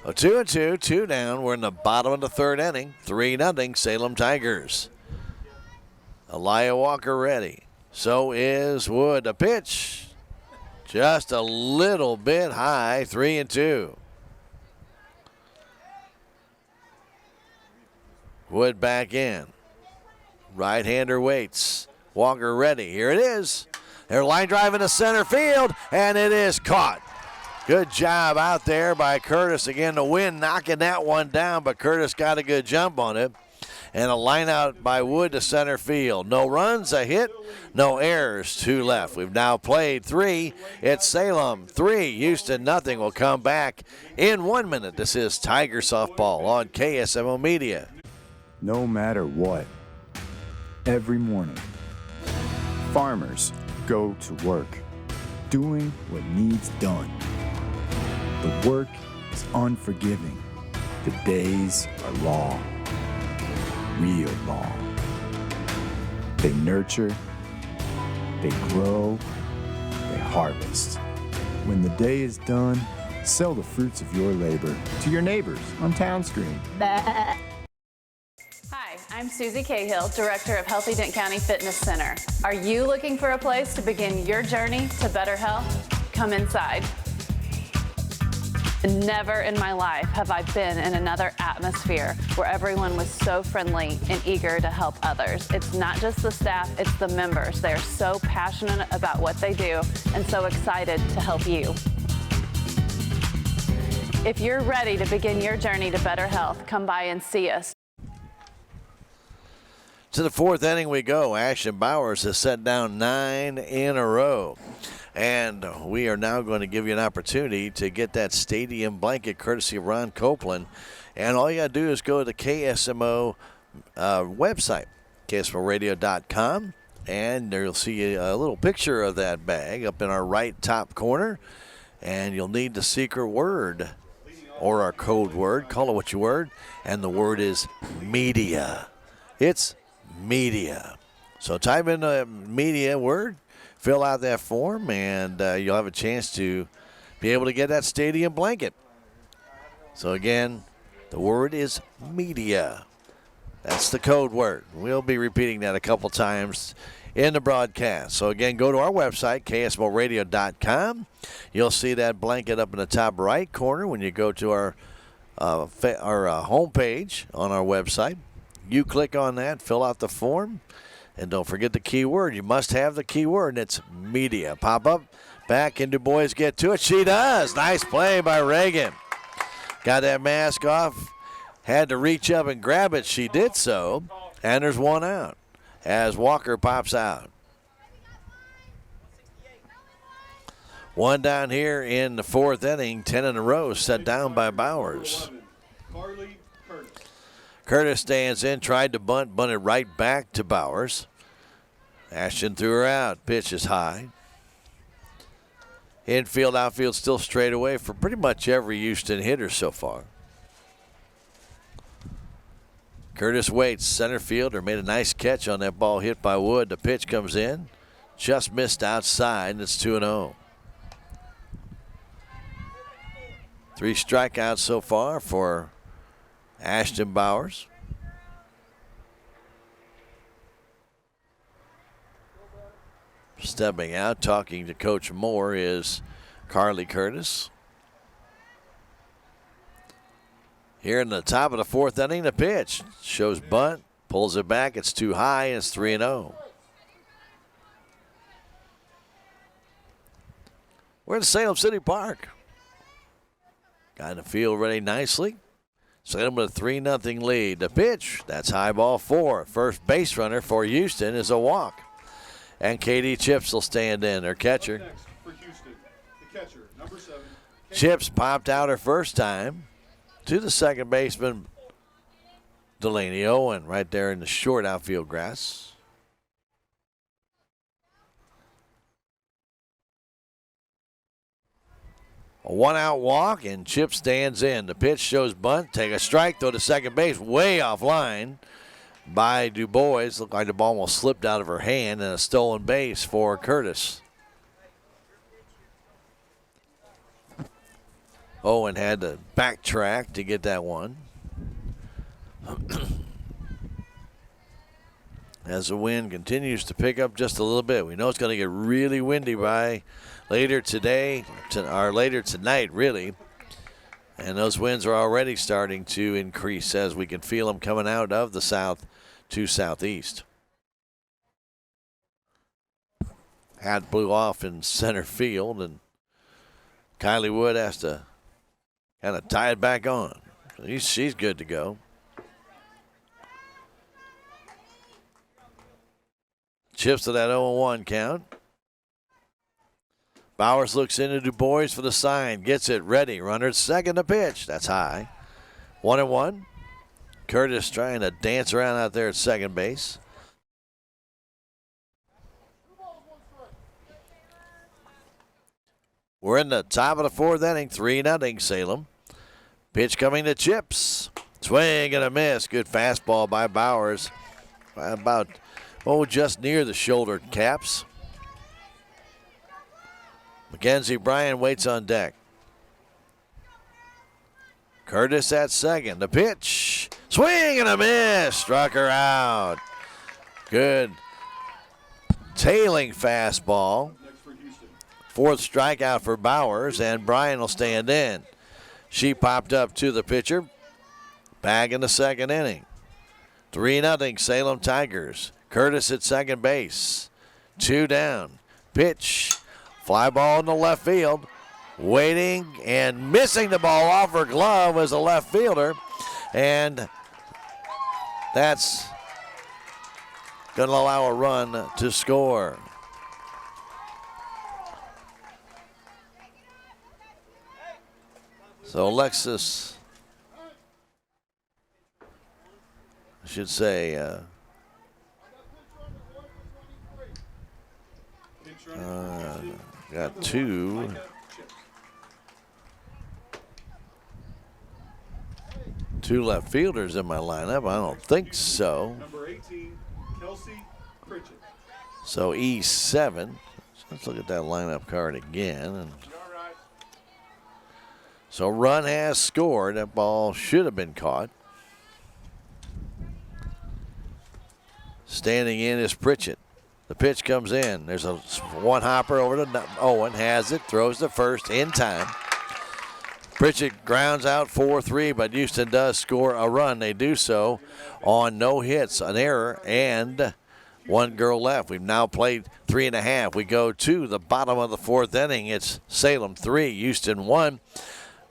A 2-2, 2 down. We're in the bottom of the third inning. 3-0 Salem Tigers. Aaliyah Walker ready. So is Wood. A pitch just a little bit high. 3-2. Wood back in. Right-hander waits. Walker ready. Here it is. Their line drive into center field, and it is caught. Good job out there by Curtis. Again, the wind knocking that one down, but Curtis got a good jump on it. And a line out by Wood to center field. No runs, a hit, no errors, 2 left. We've now played 3. It's Salem 3, Houston nothing. We'll come back in 1 minute. This is Tiger Softball on KSMO Media. No matter what, every morning, farmers go to work, doing what needs done. The work is unforgiving. The days are long, real long. They nurture, they grow, they harvest. When the day is done, sell the fruits of your labor to your neighbors on Town Screen. Hi, I'm Susie Cahill, Director of Healthy Dent County Fitness Center. Are you looking for a place to begin your journey to better health? Come inside. Never in my life have I been in another atmosphere where everyone was so friendly and eager to help others. It's not just the staff, it's the members. They are so passionate about what they do and so excited to help you. If you're ready to begin your journey to better health, come by and see us. To the fourth inning we go. Ashton Bowers has set down 9 in a row. And we are now going to give you an opportunity to get that stadium blanket courtesy of Ron Copeland. And all you got to do is go to the KSMO website, KSMOradio.com, and there you'll see a little picture of that bag up in our right top corner. And you'll need the secret word or our code word, call it what you word, and the word is media. It's media. So type in the media word. Fill out that form, and you'll have a chance to be able to get that stadium blanket. So, again, the word is media. That's the code word. We'll be repeating that a couple times in the broadcast. So, again, go to our website, KSMOradio.com. You'll see that blanket up in the top right corner when you go to our homepage on our website. You click on that, fill out the form. And don't forget the key word. You must have the key word, and it's media. Pop up, back, and do boys get to it? She does. Nice play by Reagan. Got that mask off. Had to reach up and grab it. She did so. And there's one out as Walker pops out. One down here in the fourth inning. 10 in a row set down by Bowers. Curtis stands in, tried to bunted right back to Bowers. Ashton threw her out. Pitch is high. Infield, outfield still straight away for pretty much every Houston hitter so far. Curtis waits. Center fielder made a nice catch on that ball hit by Wood. The pitch comes in. Just missed outside, and it's 2-0. 3 strikeouts so far for Ashton Bowers. Stepping out, talking to Coach Moore is Carly Curtis. Here in the top of the fourth inning, the pitch shows bunt, pulls it back. It's too high, and it's 3-0. We're in Salem City Park. Got the field ready nicely. Salem with a 3-0 lead. The pitch, that's high ball 4. First base runner for Houston is a walk. And Katie Chips will stand in, her catcher. Next for Houston, the catcher, number 7. Chips popped out her first time to the second baseman, Delaney Owen, right there in the short outfield grass. A 1-out walk, and Chip stands in. The pitch shows bunt. Take a strike, throw to second base, way offline by Du Bois. Looked like the ball almost slipped out of her hand, and a stolen base for Curtis. Owen had to backtrack to get that one. As the wind continues to pick up just a little bit. We know it's going to get really windy by later today, or later tonight, really. And those winds are already starting to increase as we can feel them coming out of the south to southeast. Hat blew off in center field, and Kylie Wood has to kind of tie it back on. She's good to go. Chips to that 0-1 count. Bowers looks into Du Bois for the sign. Gets it ready. Runner at second to pitch. That's high. 1-1. Curtis trying to dance around out there at second base. We're in the top of the fourth inning. 3-0 Salem. Pitch coming to Chips. Swing and a miss. Good fastball by Bowers. About, just near the shoulder caps. Mackenzie Bryan waits on deck. Curtis at second. The pitch. Swing and a miss. Struck her out. Good tailing fastball. Fourth strikeout for Bowers, and Bryan will stand in. She popped up to the pitcher. Back in the second inning. 3-0 Salem Tigers. Curtis at second base. 2 down. Pitch. Fly ball in the left field. Waiting and missing the ball off her glove as a left fielder. And that's going to allow a run to score. So Alexis, I should say, got 2 left fielders in my lineup. I don't think so. Number 18, Kelsey Pritchett. So E7. Let's look at that lineup card again. And so run has scored. That ball should have been caught. Standing in is Pritchett. The pitch comes in. There's a one hopper over to Owen. Has it. Throws to first in time. Pritchett grounds out 4-3, but Houston does score a run. They do so on no hits, an error, and 1 girl left. We've now played 3.5. We go to the bottom of the fourth inning. It's Salem 3, Houston 1.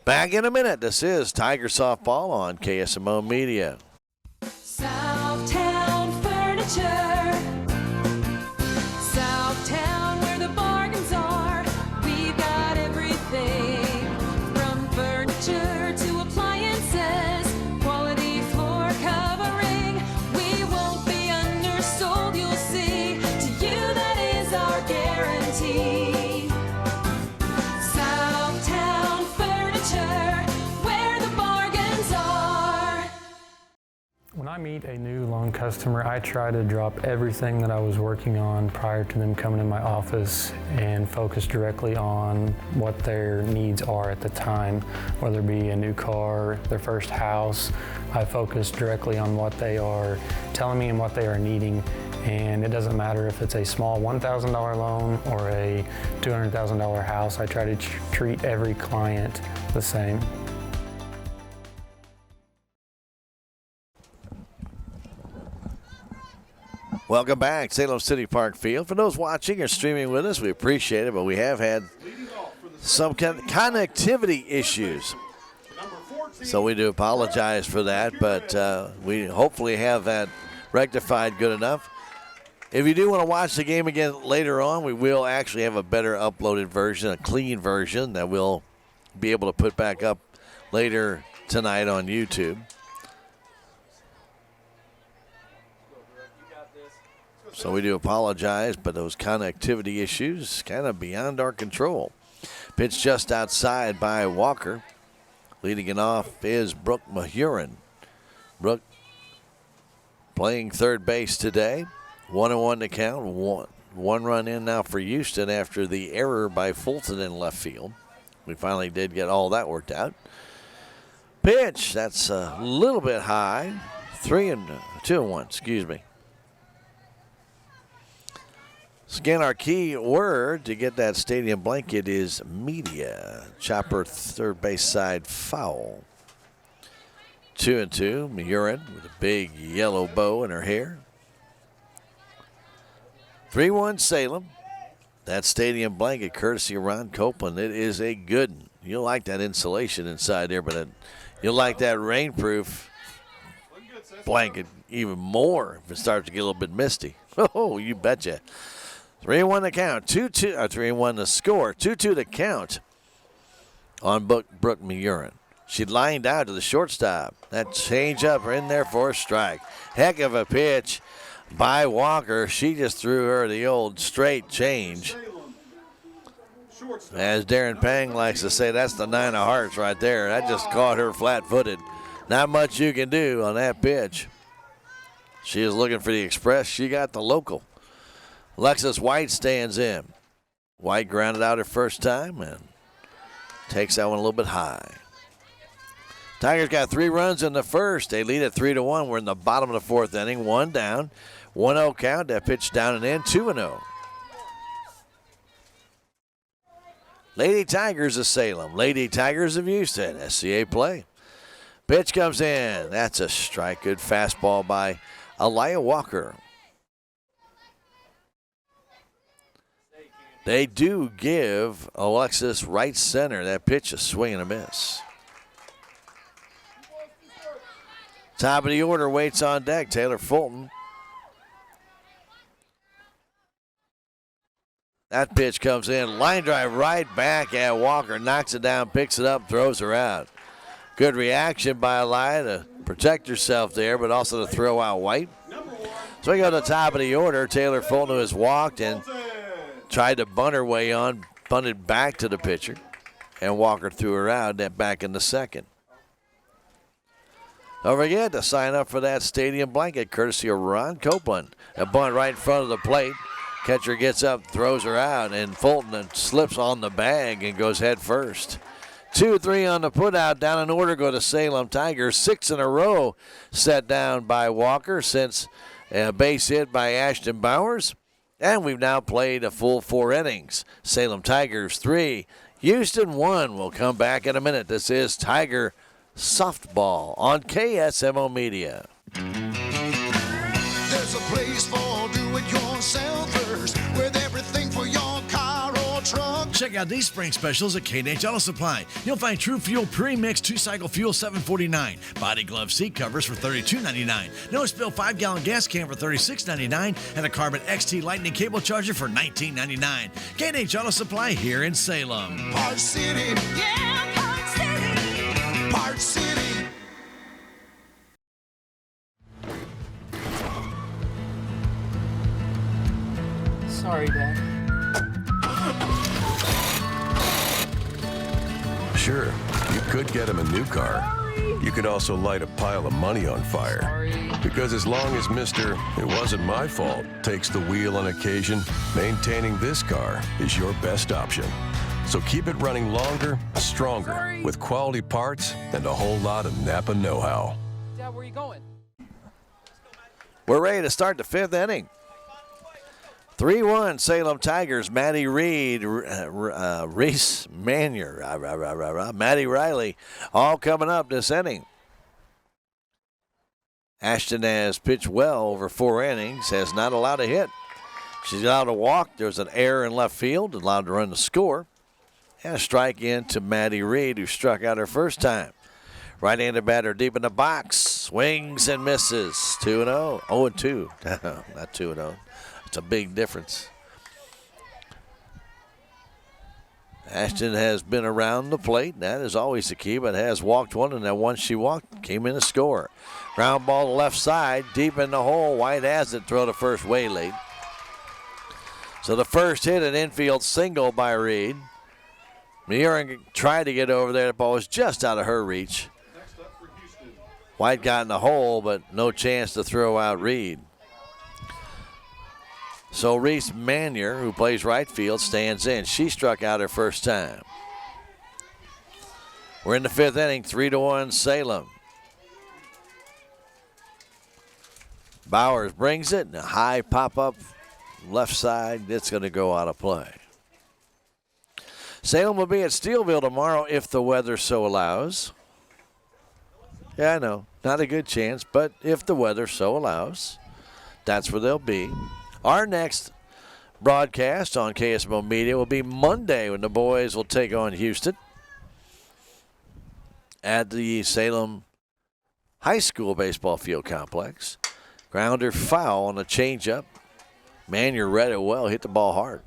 Back in a minute. This is Tiger Softball on KSMO Media. Southtown Furniture. Southtown, where the bargains are. We've got everything from furniture to appliances. Quality floor covering. We won't be undersold, you'll see. To you, that is our guarantee. Southtown Furniture, where the bargains are. When I meet a new loan customer, I try to drop everything that I was working on prior to them coming in my office and focus directly on what their needs are at the time, whether it be a new car, their first house. I focus directly on what they are telling me and what they are needing, And it doesn't matter if it's a small $1,000 loan or a $200,000 house. I try to treat every client the same. Welcome back, Salem City Park Field. For those watching or streaming with us, we appreciate it, but we have had some connectivity issues. So we do apologize for that, but we hopefully have that rectified good enough. If you do want to watch the game again later on, we will actually have a better uploaded version, a clean version that we'll be able to put back up later tonight on YouTube. So we do apologize, but those connectivity issues kind of beyond our control. Pitch just outside by Walker. Leading it off is Brooke Mahurin. Brooke playing third base today. 1-1 to count. One run in now for Houston after the error by Fulton in left field. We finally did get all that worked out. Pitch, that's a little bit high. 2-1, excuse me. So again, our key word to get that stadium blanket is media. Chopper third base side foul. 2-2. Mahurin with a big yellow bow in her hair. 3-1 Salem. That stadium blanket courtesy of Ron Copeland. It is a good one. You'll like that insulation inside there, but you'll like that rainproof blanket even more if it starts to get a little bit misty. Oh, you betcha. 3-1 to count. 2-2, 3-1 to score. 2-2 to count on Brooke Mahurin. She lined out to the shortstop. That changeup in there for a strike. Heck of a pitch by Walker. She just threw her the old straight change. As Darren Pang likes to say, that's the 9 of hearts right there. That just caught her flat-footed. Not much you can do on that pitch. She is looking for the express. She got the local. Alexis White stands in. White grounded out her first time and takes that one a little bit high. Tigers got 3 runs in the first. They lead at 3-1. We're in the bottom of the fourth inning. 1 down. 1-0 count. That pitch down and in. 2-0. Lady Tigers of Salem. Lady Tigers of Houston. SCA play. Pitch comes in. That's a strike. Good fastball by Aliyah Walker. They do give Alexis right center. That pitch a swing and a miss. Top of the order waits on deck. Taylor Fulton. That pitch comes in. Line drive right back at Walker. Knocks it down, picks it up, throws her out. Good reaction by Aliyah to protect herself there, but also to throw out White. So we go to the top of the order. Taylor Fulton, who has walked and tried to bunt her way on, bunted back to the pitcher, and Walker threw her out. That back in the second. Don't forget to sign up for that stadium blanket, courtesy of Ron Copeland. A bunt right in front of the plate. Catcher gets up, throws her out, and Fulton slips on the bag and goes head first. 2-3 on the putout. Down in order go to Salem Tigers. 6 in a row set down by Walker since a base hit by Ashton Bowers. And we've now played a full 4 innings. Salem Tigers 3, Houston 1. We'll come back in a minute. This is Tiger Softball on KSMO Media. There's a place for do-it-yourselfers with everything for your car or truck. Check out these spring specials at K&H Auto Supply. You'll find True Fuel Pre-Mixed 2-Cycle Fuel $7.49, Body Glove Seat Covers for $32.99, No Spill 5-gallon gas can for $36.99, and a Carbon XT Lightning Cable Charger for $19.99. K&H Auto Supply here in Salem. Park City. Yeah, Park City. Park City. Sorry, Dad. Sure, you could get him a new car. You could also light a pile of money on fire. Because as long as Mr. It wasn't my fault takes the wheel on occasion, maintaining this car is your best option. So keep it running longer, stronger, with quality parts and a whole lot of Napa know-how. Dad, where are you going? We're ready to start the 5th inning. 3-1 Salem Tigers. Maddie Reed, Reese Manier, Maddie Riley, all coming up this inning. Ashton has pitched well over 4 innings, has not allowed a hit. She's allowed to walk. There's an error in left field, allowed to run the score. And a strike in to Maddie Reed, who struck out her first time. Right-handed batter deep in the box. Swings and misses. 2-0. 0-2. Not 2-0. It's a big difference. Ashton has been around the plate. That is always the key, but has walked one, and that one she walked came in to score. Ground ball to left side, deep in the hole. White has it, throw to first way late. So the first hit, an infield single by Reed. Murin tried to get over there. The ball was just out of her reach. White got in the hole, but no chance to throw out Reed. So Reese Manier, who plays right field, stands in. She struck out her first time. We're in the 5th inning, 3-1 Salem. Bowers brings it, and a high pop-up left side. It's going to go out of play. Salem will be at Steelville tomorrow if the weather so allows. Yeah, I know, not a good chance, but if the weather so allows, that's where they'll be. Our next broadcast on KSMO Media will be Monday when the boys will take on Houston at the Salem High School baseball field complex. Grounder foul on a changeup. Manier read it well, hit the ball hard.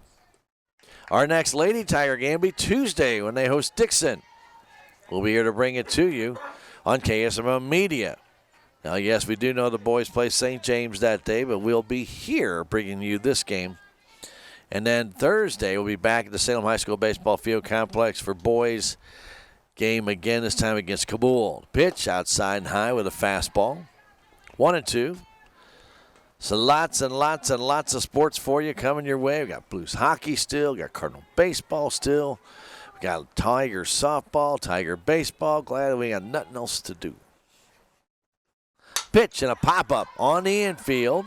Our next Lady Tiger game will be Tuesday when they host Dixon. We'll be here to bring it to you on KSMO Media. Now, yes, we do know the boys play St. James that day, but we'll be here bringing you this game. And then Thursday, we'll be back at the Salem High School Baseball Field Complex for boys game again, this time against Kabul. Pitch outside and high with a fastball. 1-2. So lots and lots and lots of sports for you coming your way. We got Blues hockey still, we got Cardinal baseball still. We got Tiger softball, Tiger baseball. Glad we got nothing else to do. Pitch and a pop-up on the infield.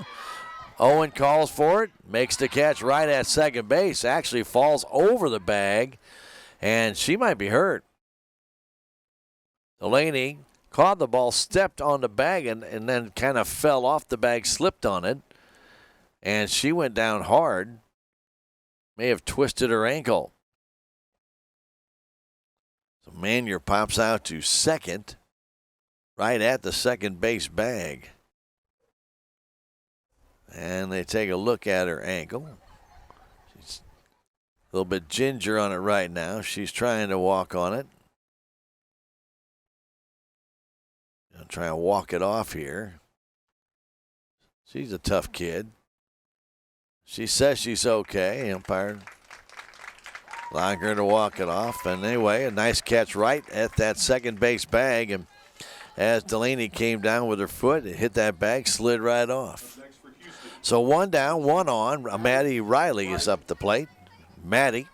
Owen calls for it, makes the catch right at second base. Actually falls over the bag, and she might be hurt. Delaney caught the ball, stepped on the bag, and then kind of fell off the bag, slipped on it, and she went down hard. May have twisted her ankle. So Manier pops out to second, right at the second base bag. And they take a look at her ankle. She's a little bit ginger on it right now. She's trying to walk on it. Gonna try and walk it off here. She's a tough kid. She says she's okay. Umpire allowing her to walk it off. And anyway, a nice catch right at that second base bag. And as Delaney came down with her foot, it hit that bag, slid right off. So 1 down, 1 on. Maddie Riley is up the plate. Maddie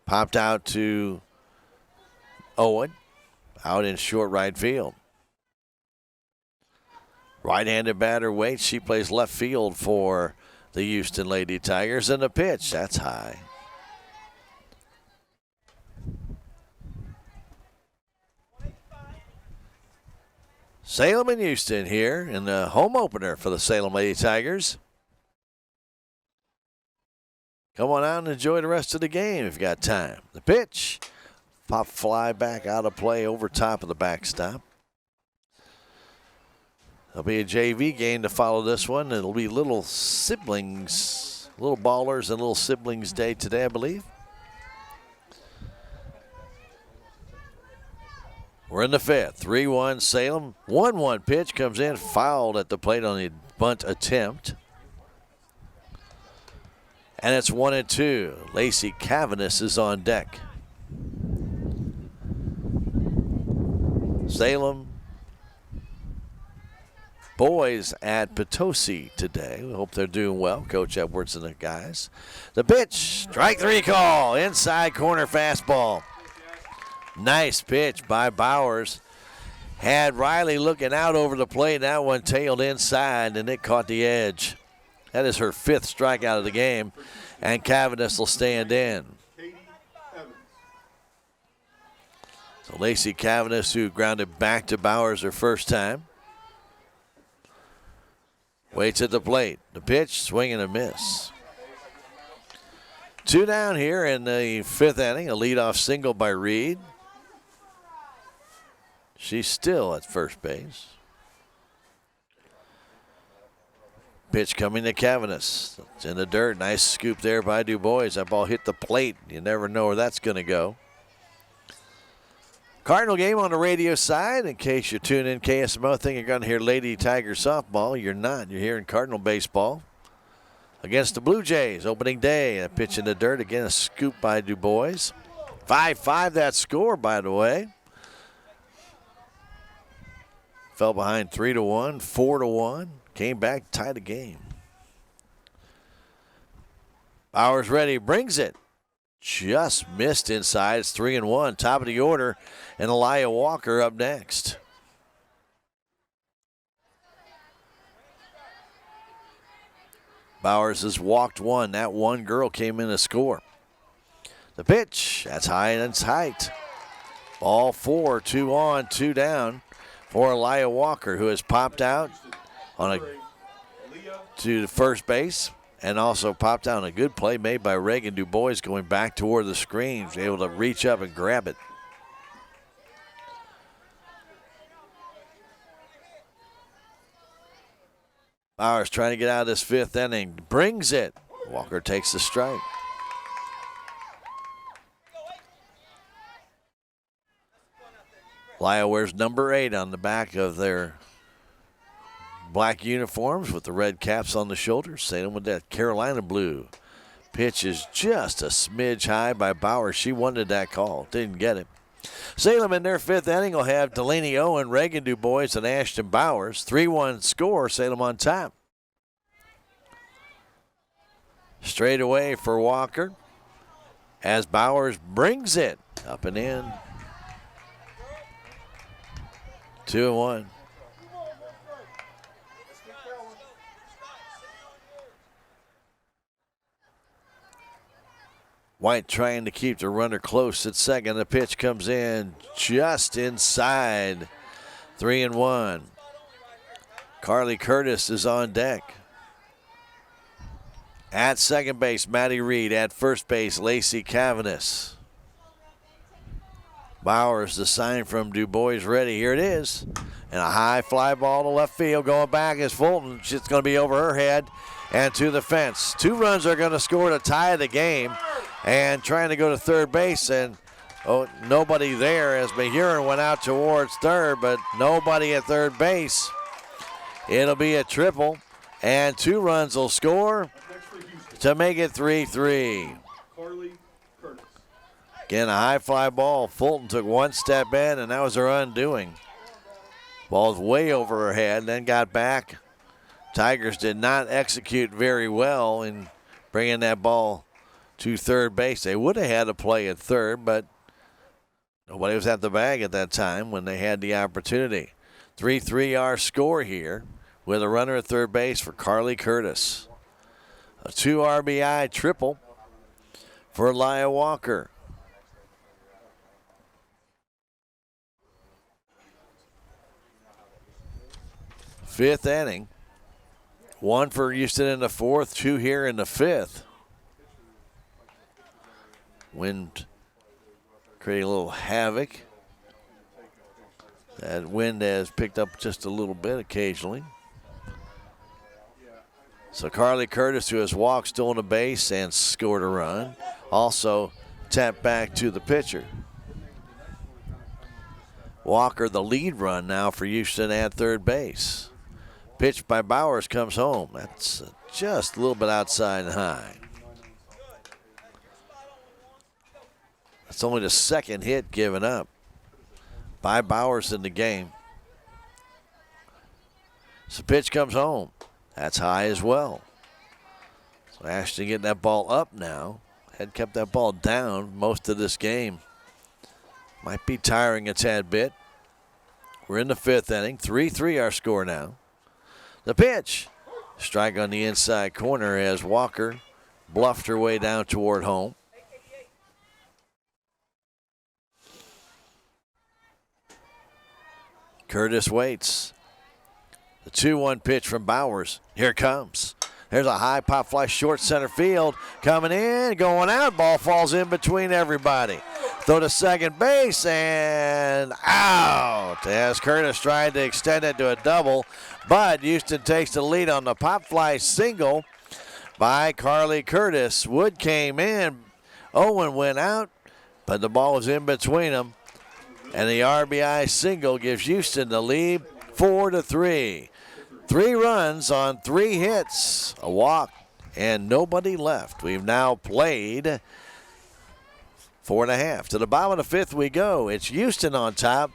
popped out to Owen, out in short right field. Right-handed batter waits. She plays left field for the Houston Lady Tigers. And the pitch, that's high. Salem and Houston here in the home opener for the Salem Lady Tigers. Come on out and enjoy the rest of the game if you got time. The pitch, pop fly back out of play over top of the backstop. There'll be a JV game to follow this one. It'll be little siblings, little ballers and little siblings day today, I believe. We're in the 5th. 3-1 Salem. 1-1 pitch comes in, fouled at the plate on the bunt attempt. And it's 1-2. Lacey Cavanis is on deck. Salem boys at Potosi today. We hope they're doing well. Coach Edwards and the guys. The pitch, strike 3 call. Inside corner fastball. Nice pitch by Bowers. Had Riley looking out over the plate. That one tailed inside, and it caught the edge. That is her 5th strikeout of the game, and Cavaness will stand in. So Lacey Cavaness, who grounded back to Bowers her first time, waits at the plate. The pitch, swing and a miss. 2 down here in the 5th inning. A leadoff single by Reed. She's still at first base. Pitch coming to Cavaness. It's in the dirt. Nice scoop there by Dubois. That ball hit the plate. You never know where that's going to go. Cardinal game on the radio side. In case you tune in KSMO, think you're going to hear Lady Tiger softball. You're not. You're hearing Cardinal baseball against the Blue Jays. Opening day. A pitch in the dirt. Again, a scoop by Dubois. 5-5 that score, by the way. Fell behind 3-1, 4-1. Came back, tied the game. Bowers ready, brings it. Just missed inside. It's 3-1. Top of the order, and Elia Walker up next. Bowers has walked 1. That one girl came in to score. The pitch, that's high and tight. Ball 4, 2 on, 2 down for Elia Walker, who has popped out on to the first base. And also popped down a good play made by Reagan Dubois going back toward the screen. Was able to reach up and grab it. Bowers trying to get out of this 5th inning. Brings it. Walker takes the strike. Lyle wears number 8 on the back of their black uniforms with the red caps on the shoulders. Salem with that Carolina blue. Pitch is just a smidge high by Bowers. She wanted that call. Didn't get it. Salem in their 5th inning will have Delaney Owen, Reagan Dubois, and Ashton Bowers. 3-1 score. Salem on top. Straight away for Walker as Bowers brings it up and in. 2-1. White trying to keep the runner close at second. The pitch comes in just inside. 3-1. Carly Curtis is on deck. At second base, Maddie Reed. At first base, Lacey Cavaness. Bowers, the sign from Dubois ready. Here it is. And a high fly ball to left field. Going back is Fulton. It's going to be over her head and to the fence. 2 runs are going to score to tie the game. And trying to go to third base, and nobody there as Mahurin went out towards third, but nobody at third base. It'll be a triple, and 2 runs will score to make it 3-3. Again, a high fly ball. Fulton took 1 step in, and that was her undoing. Ball's way over her head, then got back. Tigers did not execute very well in bringing that ball to third base. They would have had a play at third, but nobody was at the bag at that time when they had the opportunity. 3-3 our score here with a runner at third base for Carly Curtis. A 2 RBI triple for Elia Walker. Fifth inning. 1 for Houston in the 4th, 2 here in the 5th. Wind creating a little havoc. That wind has picked up just a little bit occasionally. So Carly Curtis, who has walked, stolen a base, and scored a run, also tapped back to the pitcher. Walker, the lead run now for Houston at third base. Pitch by Bowers comes home. That's just a little bit outside and high. It's only the 2nd hit given up by Bowers in the game. So pitch comes home. That's high as well. So Ashton getting that ball up now. Had kept that ball down most of this game. Might be tiring a tad bit. We're in the 5th inning. 3-3 our score now. The pitch. Strike on the inside corner as Walker bluffed her way down toward home. Curtis waits. The 2-1 pitch from Bowers. Here it comes. There's a high pop fly short center field. Coming in, going out. Ball falls in between everybody. Throw to second base and out. As Curtis tried to extend it to a double, but Houston takes the lead on the pop fly single by Carly Curtis. Wood came in. Owen went out, but the ball was in between them. And the RBI single gives Houston the lead 4-3. 3 runs on 3 hits, a walk, and nobody left. We've now played 4.5. To the bottom of the 5th we go. It's Houston on top,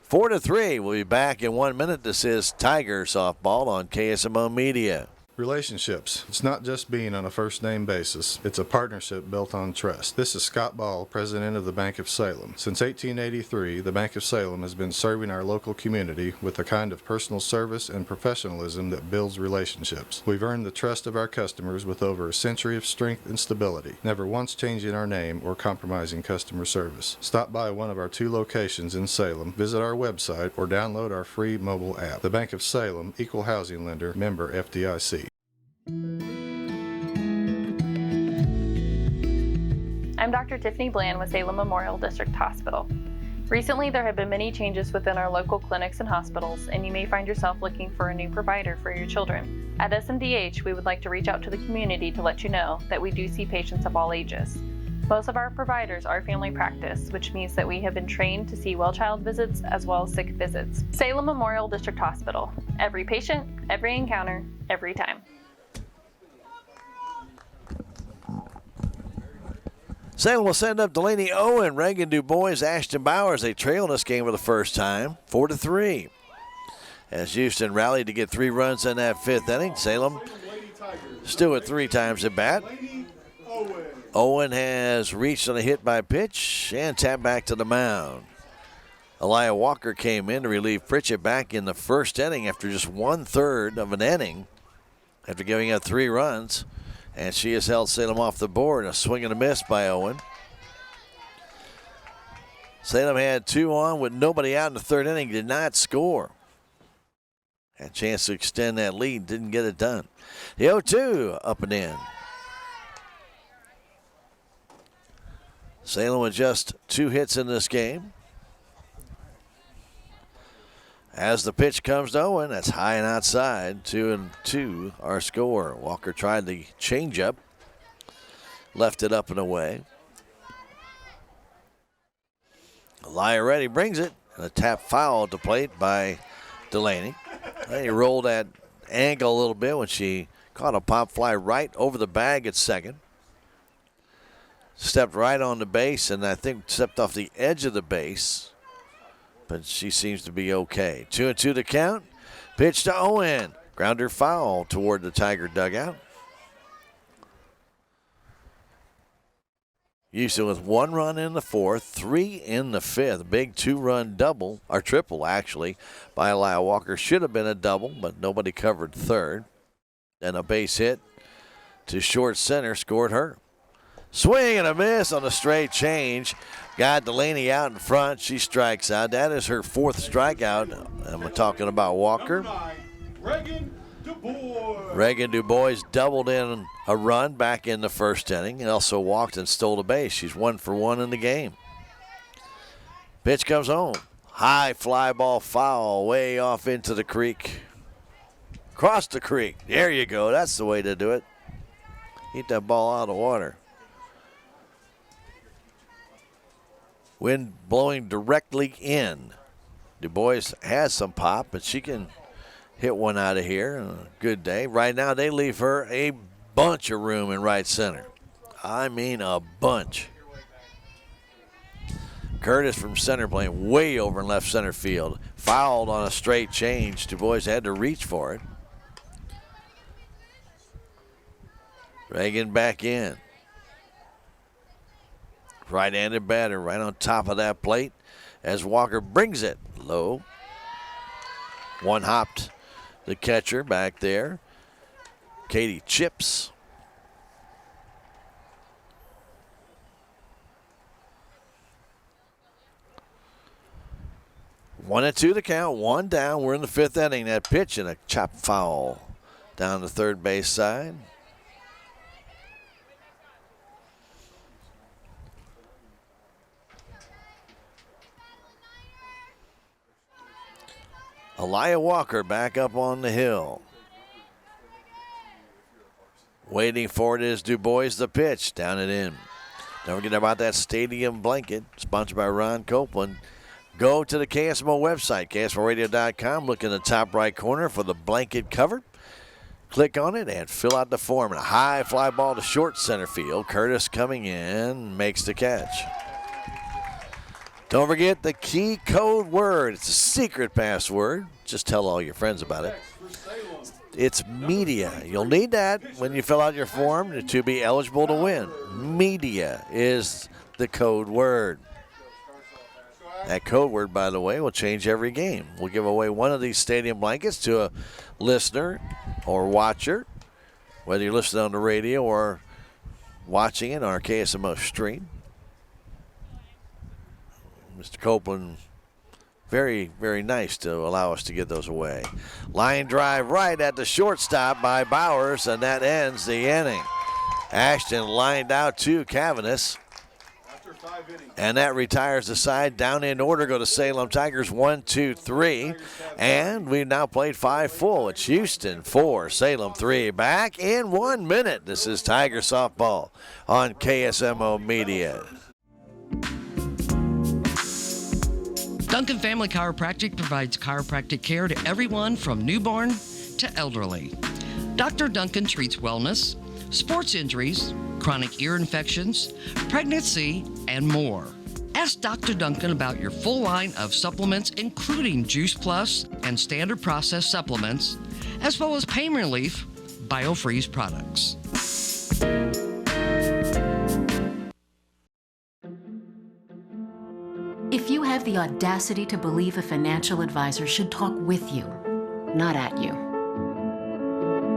4-3. We'll be back in 1 minute. This is Tiger Softball on KSMO Media. Relationships. It's not just being on a first-name basis. It's a partnership built on trust. This is Scott Ball, president of the Bank of Salem. Since 1883, the Bank of Salem has been serving our local community with the kind of personal service and professionalism that builds relationships. We've earned the trust of our customers with over a century of strength and stability, never once changing our name or compromising customer service. Stop by one of our 2 locations in Salem, visit our website, or download our free mobile app. The Bank of Salem, Equal Housing Lender, member FDIC. I'm Dr. Tiffany Bland with Salem Memorial District Hospital. Recently, there have been many changes within our local clinics and hospitals, and you may find yourself looking for a new provider for your children. At SMDH, we would like to reach out to the community to let you know that we do see patients of all ages. Most of our providers are family practice, which means that we have been trained to see well-child visits as well as sick visits. Salem Memorial District Hospital. Every patient, every encounter, every time. Salem will send up Delaney Owen, Reagan DuBois, Ashton Bowers. They trail in this game for the first time, 4-3. As Houston rallied to get 3 runs in that 5th inning, Salem still at 3 times at bat. Owen has reached on a hit by pitch and tapped back to the mound. Elijah Walker came in to relieve Pritchett back in the 1st inning after just 1/3 of an inning after giving up 3 runs. And she has held Salem off the board. A swing and a miss by Owen. Salem had 2 on with nobody out in the 3rd inning. Did not score. Had a chance to extend that lead. Didn't get it done. The 0-2 up and in. Salem with just 2 hits in this game. As the pitch comes to Owen, that's high and outside. 2-2 our score. Walker tried the changeup, left it up and away. Elia Reddy brings it, and a tap foul to plate by Delaney. He rolled that angle a little bit when she caught a pop fly right over the bag at second. Stepped right on the base, and I think stepped off the edge of the base. But she seems to be okay. 2-2 to count. Pitch to Owen. Grounder foul toward the Tiger dugout. Houston with 1 run in the 4th, 3 in the 5th. Big 2-run double, or triple actually, by Elia Walker. Should have been a double, but nobody covered 3rd. And a base hit to short center scored her. Swing and a miss on a straight change. Got Delaney out in front. She strikes out. That is her 4th strikeout. I'm talking about Walker. Reagan DuBois. Reagan DuBois doubled in a run back in the 1st inning and also walked and stole a base. She's 1 for 1 in the game. Pitch comes home. High fly ball foul way off into the creek. Cross the creek. There you go. That's the way to do it. Get that ball out of the water. Wind blowing directly in. DuBois has some pop, but she can hit one out of here. A good day. Right now, they leave her a bunch of room in right center. I mean a bunch. Curtis from center playing way over in left center field. Fouled on a straight change. DuBois had to reach for it. Reagan back in. Right-handed batter right on top of that plate as Walker brings it low. One hopped the catcher back there. Katie Chips. One and two to count, one down. We're in the fifth inning. That pitch and a chop foul down the third base side. Elijah Walker back up on the hill. Waiting for it is Du Bois, the pitch. Down and in. Don't forget about that stadium blanket, sponsored by Ron Copeland. Go to the KSMO website, KSMOradio.com. Look in the top right corner for the blanket cover. Click on it and fill out the form. And a high fly ball to short center field. Curtis coming in, makes the catch. Don't forget the key code word. It's a secret password. Just tell all your friends about it. It's media. You'll need that when you fill out your form to be eligible to win. Media is the code word. That code word, by the way, will change every game. We'll give away one of these stadium blankets to a listener or watcher, whether you're listening on the radio or watching it on our KSMO stream. Mr. Copeland, very, very nice to allow us to get those away. Line drive right at the shortstop by Bowers, and that ends the inning. Ashton lined out to Cavanis. And that retires the side. Down in order go to Salem Tigers, 1, 2, 3. And we've now played 5 full. It's Houston 4, Salem 3. Back in 1 minute. This is Tiger Softball on KSMO Media. Duncan Family Chiropractic provides chiropractic care to everyone from newborn to elderly. Dr. Duncan treats wellness, sports injuries, chronic ear infections, pregnancy, and more. Ask Dr. Duncan about your full line of supplements, including Juice Plus and standard processed supplements, as well as pain relief, BioFreeze products. If you have the audacity to believe a financial advisor should talk with you, not at you.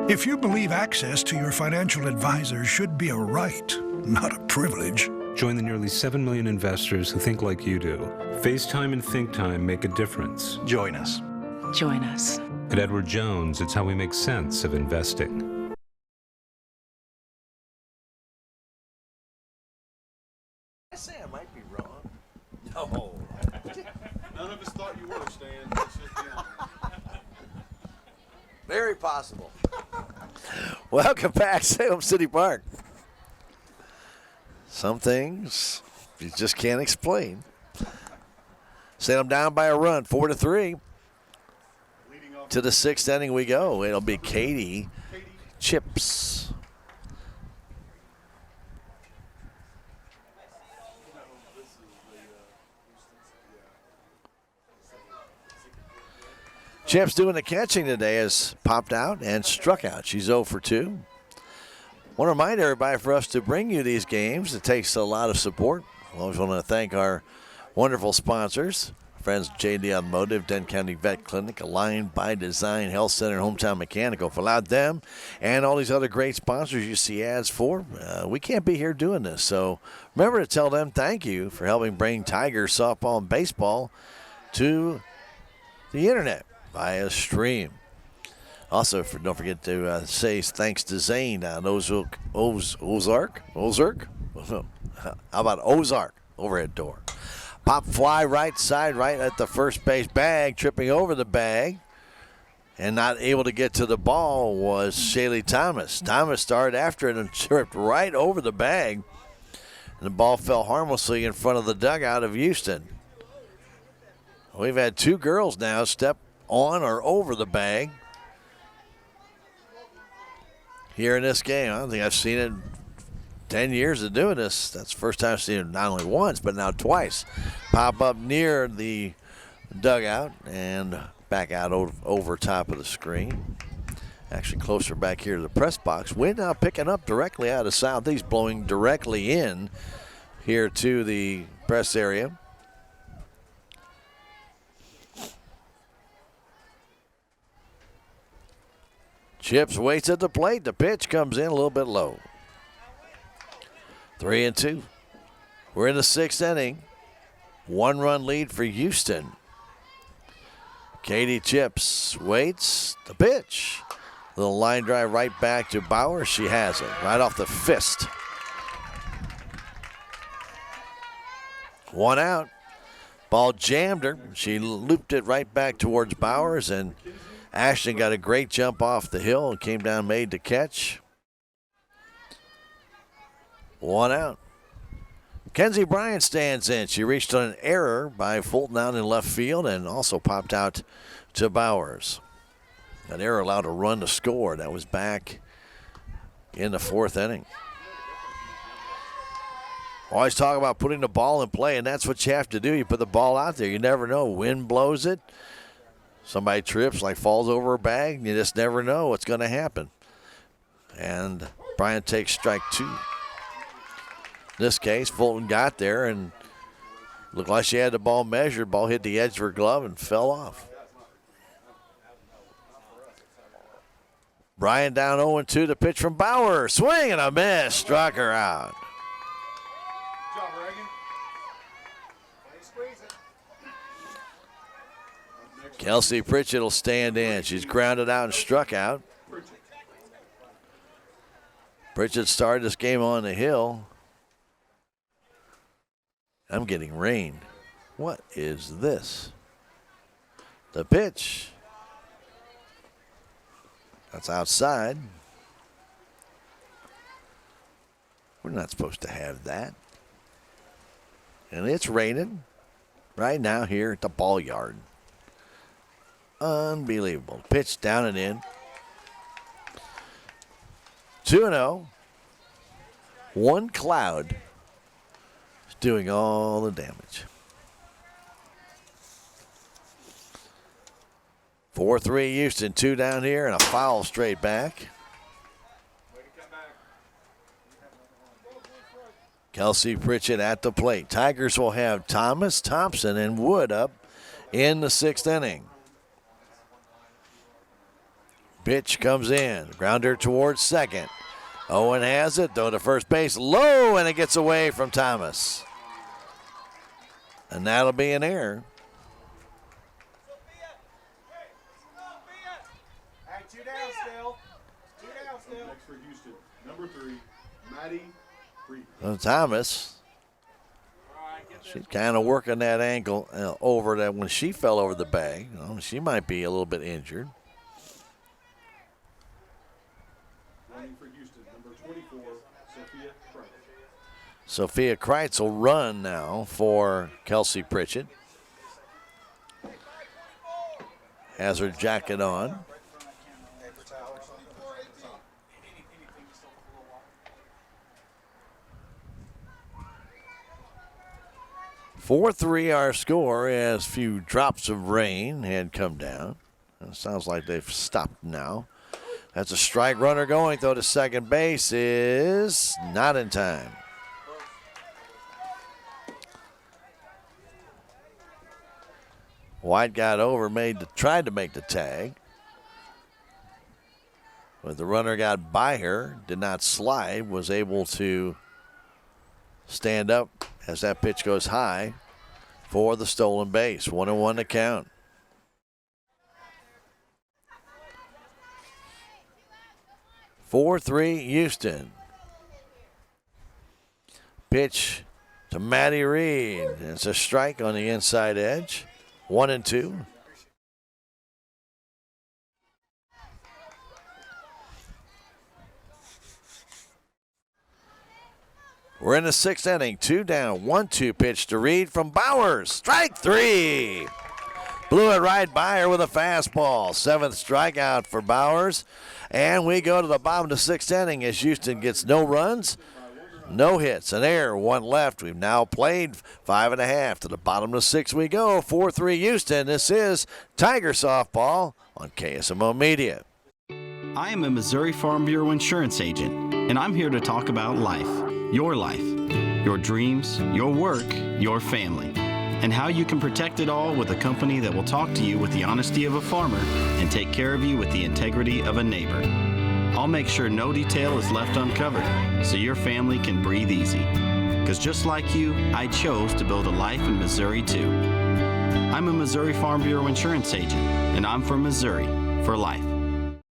If you believe access to your financial advisor should be a right, not a privilege. Join the nearly 7 million investors who think like you do. FaceTime and ThinkTime make a difference. Join us. Join us. At Edward Jones, it's how we make sense of investing. I say I might be wrong. No. None of us thought you were, Stan. Let's just be honest. Very possible. Welcome back, Salem City Park. Some things you just can't explain. Salem down by a run, 4-3. To the sixth inning we go. It'll be Katie Chips. Chips doing the catching today has popped out and struck out. She's 0 for 2. Want to remind everybody for us to bring you these games, it takes a lot of support. I always want to thank our wonderful sponsors, friends JD Automotive, Denton County Vet Clinic, Aligned by Design Health Center, Hometown Mechanical. Without them and all these other great sponsors you see ads for, we can't be here doing this. So remember to tell them thank you for helping bring Tiger softball and baseball to the internet via stream. Also, don't forget to say thanks to Zane down Ozark. How about Ozark overhead door? Pop fly right side, right at the first base bag, tripping over the bag, and not able to get to the ball was Shaylee Thomas. Thomas started after it and tripped right over the bag, and the ball fell harmlessly in front of the dugout of Houston. We've had 2 girls now step on or over the bag here in this game. I don't think I've seen it 10 years of doing this. That's the first time I've seen it not only once, but now twice. Pop up near the dugout and back out over top of the screen. Actually closer back here to the press box. Wind now picking up directly out of southeast, blowing directly in here to the press area. Chips waits at the plate. The pitch comes in a little bit low. 3-2. We're in the 6th inning. 1-run lead for Houston. Katie Chips waits. The pitch. Little line drive right back to Bauer. She has it right off the fist. 1 out. Ball jammed her. She looped it right back towards Bowers, and Ashton got a great jump off the hill and came down, made the catch. 1 out. Kenzie Bryant stands in. She reached on an error by Fulton out in left field and also popped out to Bowers. That error allowed a run to score. That was back in the 4th inning. Always talk about putting the ball in play, and that's what you have to do. You put the ball out there. You never know. Wind blows it. Somebody trips, like falls over a bag. You just never know what's going to happen. And Bryant takes strike 2. In this case, Fulton got there and looked like she had the ball measured. Ball hit the edge of her glove and fell off. Bryant down 0-2. The pitch from Bauer. Swing and a miss. Struck her out. Kelsey Pritchett will stand in. She's grounded out and struck out. Pritchett started this game on the hill. I'm getting rain. What is this? The pitch. That's outside. We're not supposed to have that. And it's raining right now here at the ball yard. Unbelievable. Pitch down and in. 2-0. One cloud is doing all the damage. 4-3 Houston, 2 down here, and a foul straight back. Kelsey Pritchett at the plate. Tigers will have Thomas, Thompson, and Wood up in the 6th inning. Pitch comes in. Grounder towards second. Owen has it, though to first base. Low, and it gets away from Thomas. And that'll be an error. Next for Houston, number 3, Maddie Reed. Well, Thomas, she's kind of working that ankle over that when she fell over the bag. You know, she might be a little bit injured. Running for Houston, number 24, Sophia Kreitz. Sophia Kreitz will run now for Kelsey Pritchett. Has her jacket on. (4-3) our score as few drops of rain had come down. It sounds like they've stopped now. That's a strike. Runner going, though, to second base is not in time. White got over, tried to make the tag. But the runner got by her, did not slide, was able to stand up as that pitch goes high for the stolen base. 1-1 to count. (4-3) Houston. Pitch to Maddie Reed. It's a strike on the inside edge. 1-2. We're in the 6th inning. 2 down. 1-2 pitch to Reed from Bowers. Strike 3. Blew it right by her with a fastball. 7th strikeout for Bowers. And we go to the bottom of the 6th inning as Houston gets no runs, no hits, an error, 1 left. We've now played 5.5. To the bottom of the 6th we go. 4-3 Houston. This is Tiger Softball on KSMO Media. I am a Missouri Farm Bureau insurance agent, and I'm here to talk about life, your dreams, your work, your family. and how you can protect it all with a company that will talk to you with the honesty of a farmer and take care of you with the integrity of a neighbor. I'll make sure no detail is left uncovered so your family can breathe easy. Because just like you, I chose to build a life in Missouri too. I'm a Missouri Farm Bureau insurance agent, and I'm from Missouri for life.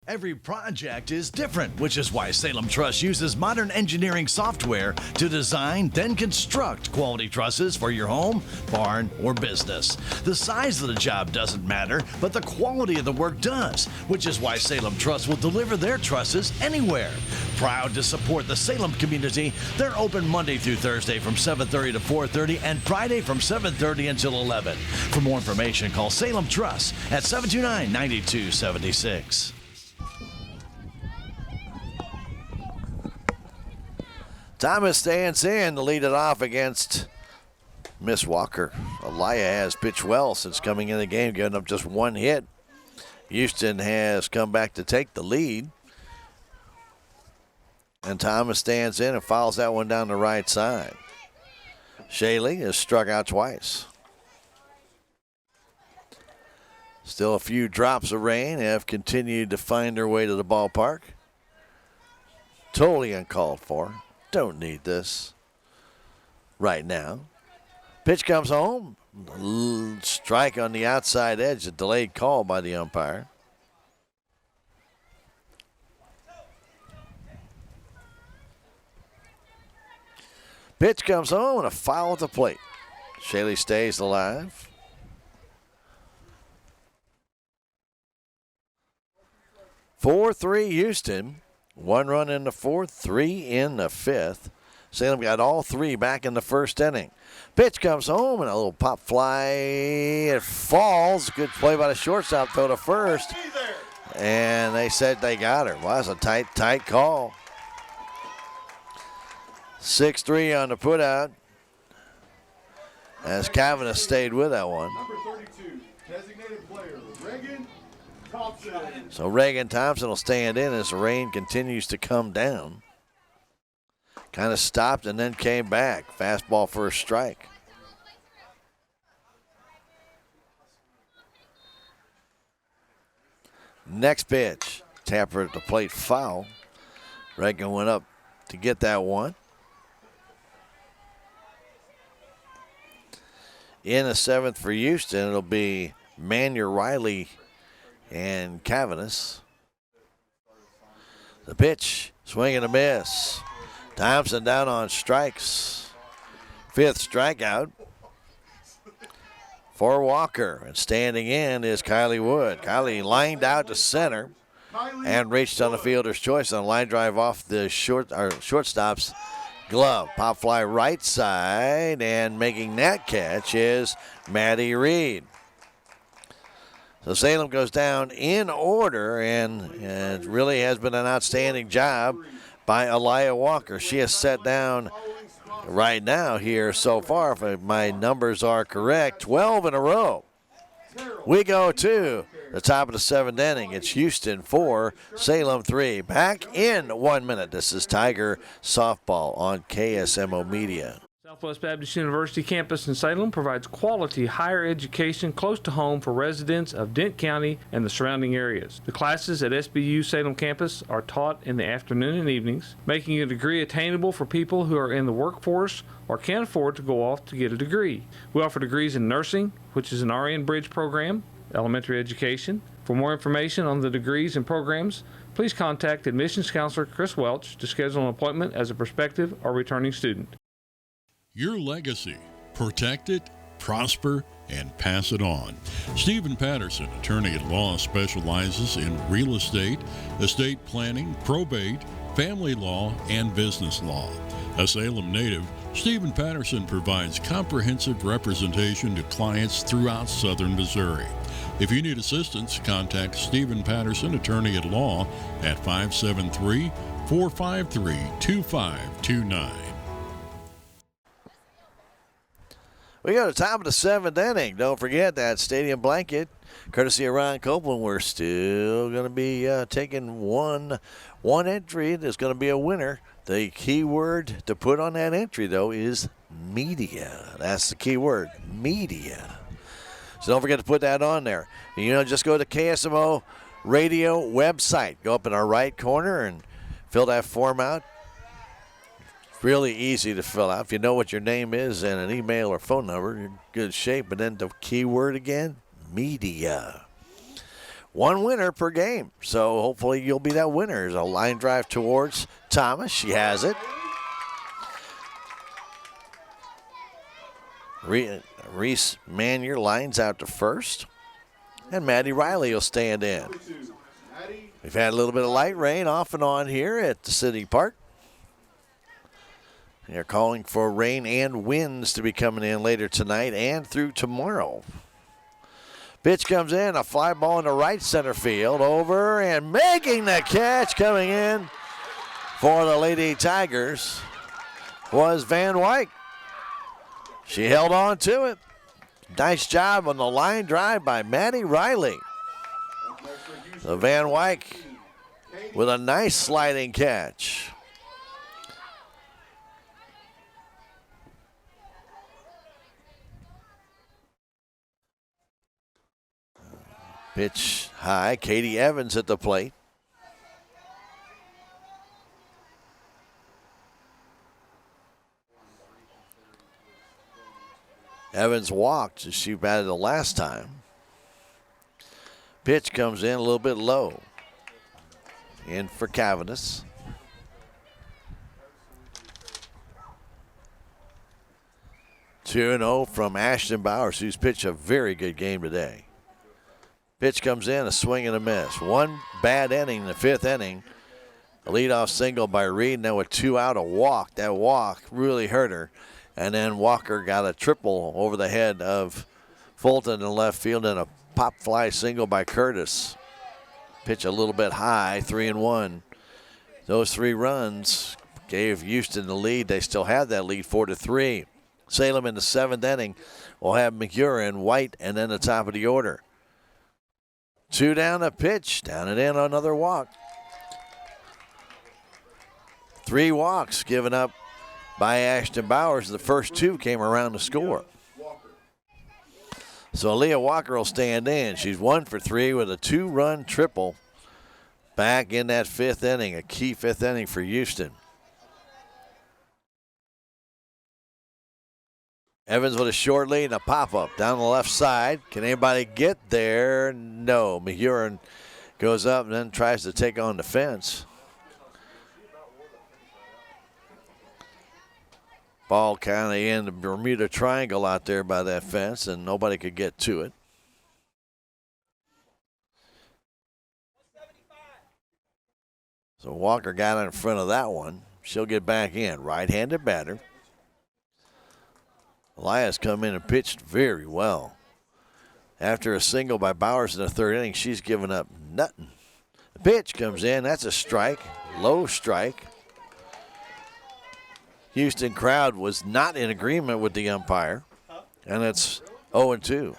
Every project is different, which is why Salem Truss uses modern engineering software to design, then construct quality trusses for your home, barn, or business. The size of the job doesn't matter, but the quality of the work does, which is why Salem Truss will deliver their trusses anywhere. Proud to support the Salem community, they're open Monday through Thursday from 7:30 to 4:30 and Friday from 7:30 until 11. For more information, call Salem Truss at 729-9276. Thomas stands in to lead it off against Miss Walker. Elia has pitched well since coming in the game, giving up just one hit. Houston has come back to take the lead. And Thomas stands in and fouls that one down the right side. Shaley has struck out twice. Still a few drops of rain have continued to find their way to the ballpark. Totally uncalled for. Don't need this right now. Pitch comes home. Strike on the outside edge. A delayed call by the umpire. Pitch comes home and a foul at the plate. Shaley stays alive. (4-3 Houston. 1 run in the fourth, 3 in the fifth. Salem got all 3 back in the first inning. Pitch comes home and a little pop fly. It falls. Good play by the shortstop, throw to first. And they said they got her. Well, that's a tight call. 6-3 on the putout. As Kavanaugh stayed with that one. Number 32, designated player, Reagan Thompson. So Reagan Thompson will stand in as the rain continues to come down. Kind of stopped and then came back. Fastball for a strike. Next pitch. Tapper at the plate, foul. Reagan went up to get that one. In the seventh for Houston, it'll be Manuel Riley and Cavanis. The pitch, swing and a miss. Thompson down on strikes. 5th strikeout for Walker. And standing in is Kylie Wood. Kylie lined out to center and reached on the fielder's choice on a line drive off the shortstop's glove. Pop fly right side, and making that catch is Maddie Reed. So Salem goes down in order, and it really has been an outstanding job by Elia Walker. She has set down right now here so far, if my numbers are correct, 12 in a row. We go to the top of the 7th inning. It's Houston 4, Salem 3. Back in 1 minute. This is Tiger Softball on KSMO Media. Southwest Baptist University campus in Salem provides quality higher education close to home for residents of Dent County and the surrounding areas. The classes at SBU Salem campus are taught in the afternoon and evenings, making a degree attainable for people who are in the workforce or can't afford to go off to get a degree. We offer degrees in nursing, which is an RN Bridge program, elementary education. For more information on the degrees and programs, please contact admissions counselor Chris Welch to schedule an appointment as a prospective or returning student. Your legacy. Protect it, prosper, and pass it on. Stephen Patterson, attorney at law, specializes in real estate planning, probate, family law, and business law. A Salem native, Stephen Patterson provides comprehensive representation to clients throughout southern Missouri. If you need assistance, contact Stephen Patterson, attorney at law, at 573-453-2529. We go to the top of the 7th inning. Don't forget that stadium blanket, courtesy of Ron Copeland. We're still going to be taking one entry. There's going to be a winner. The key word to put on that entry, though, is media. That's the key word, media. So don't forget to put that on there. Just go to KSMO radio website. Go up in our right corner and fill that form out. It's really easy to fill out. If you know what your name is and an email or phone number, you're in good shape. But then the key word again, media. One winner per game. So hopefully you'll be that winner. There's a line drive towards Thomas. She has it. Reese Manier lines out to first. And Maddie Riley will stand in. We've had a little bit of light rain off and on here at the City Park. They're calling for rain and winds to be coming in later tonight and through tomorrow. Pitch comes in, a fly ball in the right center field. Over and making the catch coming in for the Lady Tigers was Van Wyk. She held on to it. Nice job on the line drive by Maddie Riley. So Van Wyk with a nice sliding catch. Pitch high. Katie Evans at the plate. Evans walked as she batted the last time. Pitch comes in a little bit low. In for Cavanis. Two 2-0 from Ashton Bowers, who's pitched a very good game today. Pitch comes in, a swing and a miss. One bad inning in the fifth inning. A leadoff single by Reed. Now with 2 out, a walk. That walk really hurt her. And then Walker got a triple over the head of Fulton in left field and a pop fly single by Curtis. Pitch a little bit high, 3-1. Those 3 runs gave Houston the lead. They still have that lead, 4-3. Salem in the 7th inning will have McEwen, White, and then the top of the order. 2 down, a pitch, down and in, another walk. 3 walks given up by Ashton Bowers. The first 2 came around to score. So Leah Walker will stand in. She's 1 for 3 with a 2-run triple back in that 5th inning, a key 5th inning for Houston. Evans with a short lead and a pop-up down the left side. Can anybody get there? No. McEwen goes up and then tries to take on the fence. Ball kind of in the Bermuda Triangle out there by that fence, and nobody could get to it. So Walker got in front of that one. She'll get back in. Right-handed batter. Elias come in and pitched very well. After a single by Bowers in the 3rd inning, she's given up nothing. The pitch comes in. That's a strike. Low strike. Houston crowd was not in agreement with the umpire, and it's 0-2.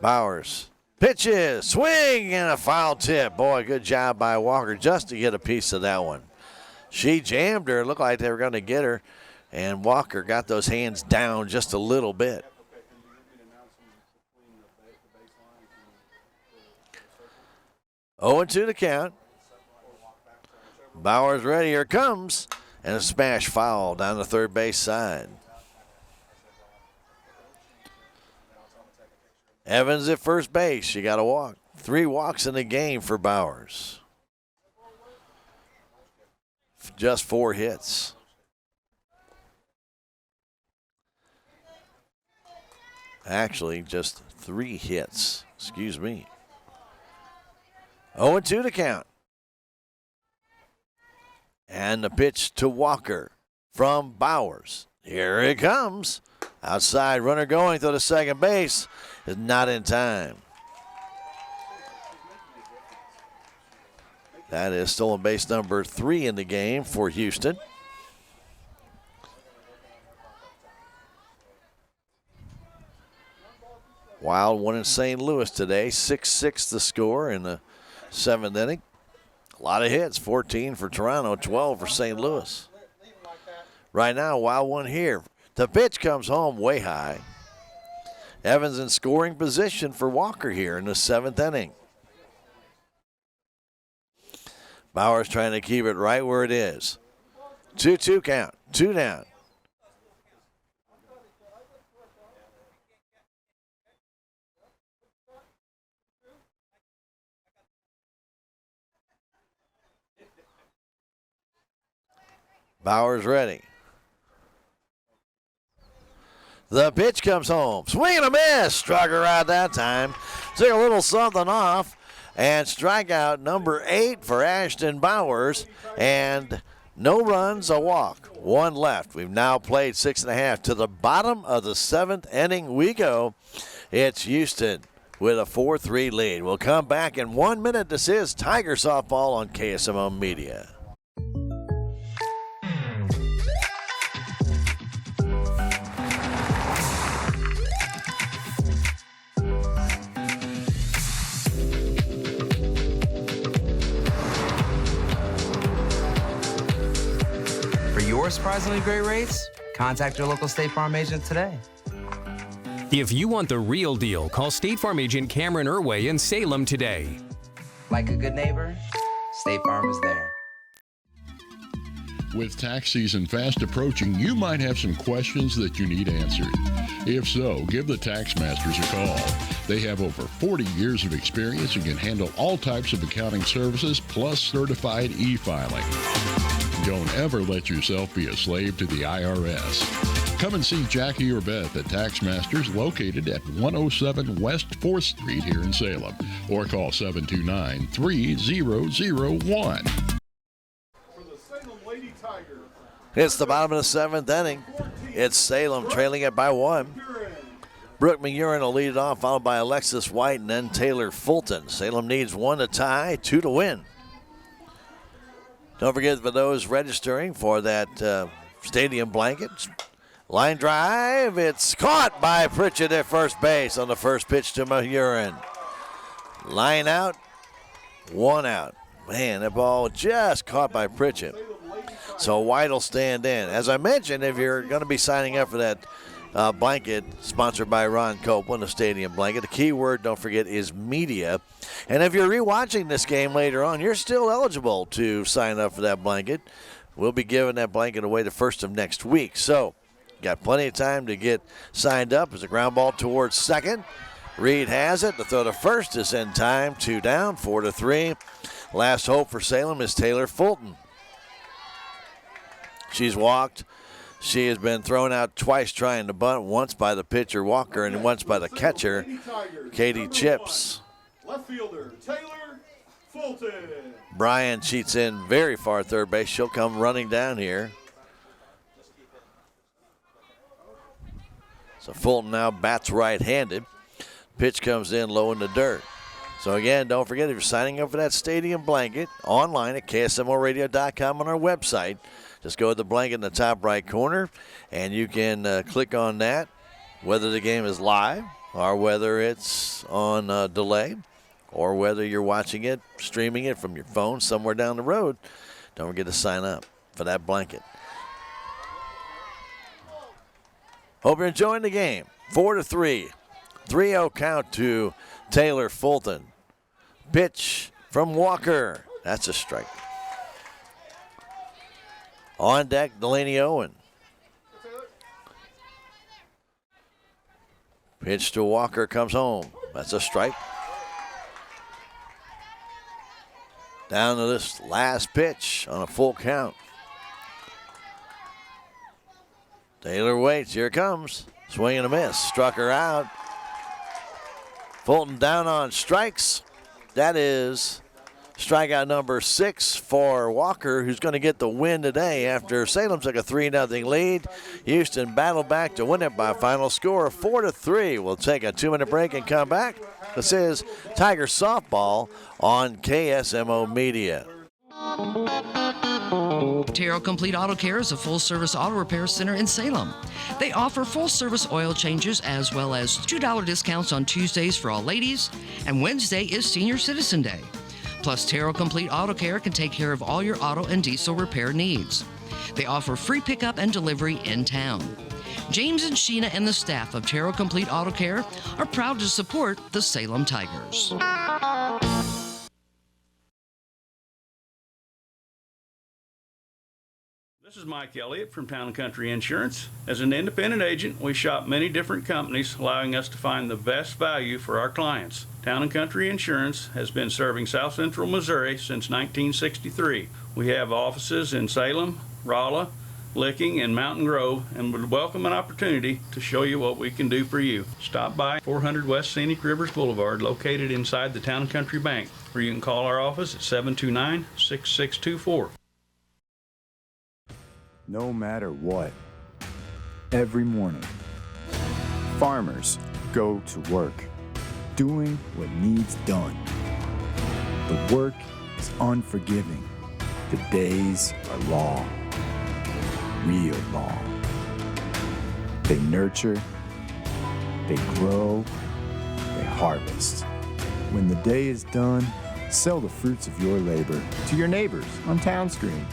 Bowers pitches, swing, and a foul tip. Boy, good job by Walker just to get a piece of that one. She jammed her. It looked like they were going to get her, and Walker got those hands down just a little bit. Oh, 2 to count. Bowers ready. Here comes. And a smash foul down the 3rd base side. Evans at first base. She got a walk. 3 walks in the game for Bowers. Just 4 hits. Actually, just 3 hits. Excuse me. 0-2 to count. And the pitch to Walker from Bowers. Here it comes. Outside runner going to the second base is not in time. That is stolen base number 3 in the game for Houston. Wild one in St. Louis today. 6-6 the score in the 7th inning. A lot of hits, 14 for Toronto, 12 for St. Louis. Right now, wild one here. The pitch comes home way high. Evans in scoring position for Walker here in the 7th inning. Bowers trying to keep it right where it is. 2-2 count, 2 down. Bowers ready. The pitch comes home. Swing and a miss. Struck her out that time. Took a little something off. And strikeout number 8 for Ashton Bowers. And no runs, a walk. 1 left. We've now played 6.5. To the bottom of the 7th inning we go. It's Houston with a 4-3 lead. We'll come back in 1 minute. This is Tiger Softball on KSMO Media. For your surprisingly great rates, contact your local State Farm agent today. If you want the real deal, call State Farm agent Cameron Irway in Salem today. Like a good neighbor, State Farm is there. With tax season fast approaching, you might have some questions that you need answered. If so, give the Tax Masters a call. They have over 40 years of experience and can handle all types of accounting services plus certified e-filing. Don't ever let yourself be a slave to the IRS. Come and see Jackie or Beth at Tax Masters located at 107 West 4th Street here in Salem or call 729-3001. It's the bottom of the 7th inning. It's Salem trailing it by 1. Brooke McUrin will lead it off, followed by Alexis White and then Taylor Fulton. Salem needs 1 to tie, 2 to win. Don't forget, for those registering for that stadium blanket, line drive. It's caught by Pritchett at first base on the first pitch to McUrin. Line out, 1 out. Man, that ball just caught by Pritchett. So White will stand in. As I mentioned, if you're going to be signing up for that blanket sponsored by Ron Copeland, the stadium blanket, the key word, don't forget, is media. And if you're rewatching this game later on, you're still eligible to sign up for that blanket. We'll be giving that blanket away the first of next week. So got plenty of time to get signed up. As a ground ball towards second. Reed has it. The throw to first is in time. 2 down, 4-3. Last hope for Salem is Taylor Fulton. She's walked. She has been thrown out twice trying to bunt, once by the pitcher Walker and once by the catcher Katie Chips. Left fielder Taylor Fulton. Bryan cheats in very far third base. She'll come running down here. So Fulton now bats right-handed. Pitch comes in low in the dirt. So again, don't forget, if you're signing up for that stadium blanket online at KSMOradio.com on our website, just go to the blanket in the top right corner, and you can click on that, whether the game is live or whether it's on delay or whether you're watching it, streaming it from your phone somewhere down the road. Don't forget to sign up for that blanket. Hope you're enjoying the game. 4-3. 3-0 count to Taylor Fulton. Pitch from Walker. That's a strike. On deck, Delaney Owen. Pitch to Walker comes home. That's a strike. Down to this last pitch on a full count. Taylor waits. Here it comes. Swing and a miss. Struck her out. Fulton down on strikes. That is strikeout number 6 for Walker, who's going to get the win today after Salem took a 3-0 lead. Houston battled back to win it by a final score of 4-3. We'll take a 2-minute break and come back. This is Tiger Softball on KSMO Media. Terrell Complete Auto Care is a full-service auto repair center in Salem. They offer full-service oil changes as well as $2 discounts on Tuesdays for all ladies, and Wednesday is Senior Citizen Day. Plus, Terrell Complete Auto Care can take care of all your auto and diesel repair needs. They offer free pickup and delivery in town. James and Sheena and the staff of Terrell Complete Auto Care are proud to support the Salem Tigers. This is Mike Elliott from Town & Country Insurance. As an independent agent, we shop many different companies, allowing us to find the best value for our clients. Town & Country Insurance has been serving South Central Missouri since 1963. We have offices in Salem, Rolla, Licking, and Mountain Grove, and would welcome an opportunity to show you what we can do for you. Stop by 400 West Scenic Rivers Boulevard, located inside the Town & Country Bank, or you can call our office at 729-6624. No matter what, every morning, farmers go to work, doing what needs done. The work is unforgiving. The days are long, real long. They nurture, they grow, they harvest. When the day is done, sell the fruits of your labor to your neighbors on Town Screen.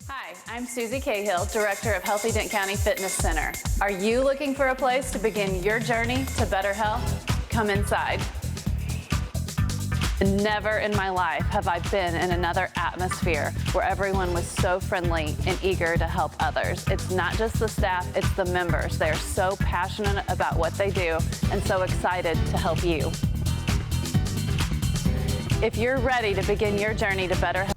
Hi, I'm Susie Cahill, Director of Healthy Dent County Fitness Center. Are you looking for a place to begin your journey to better health? Come inside. Never in my life have I been in another atmosphere where everyone was so friendly and eager to help others. It's not just the staff, it's the members. They are so passionate about what they do and so excited to help you. If you're ready to begin your journey to better health,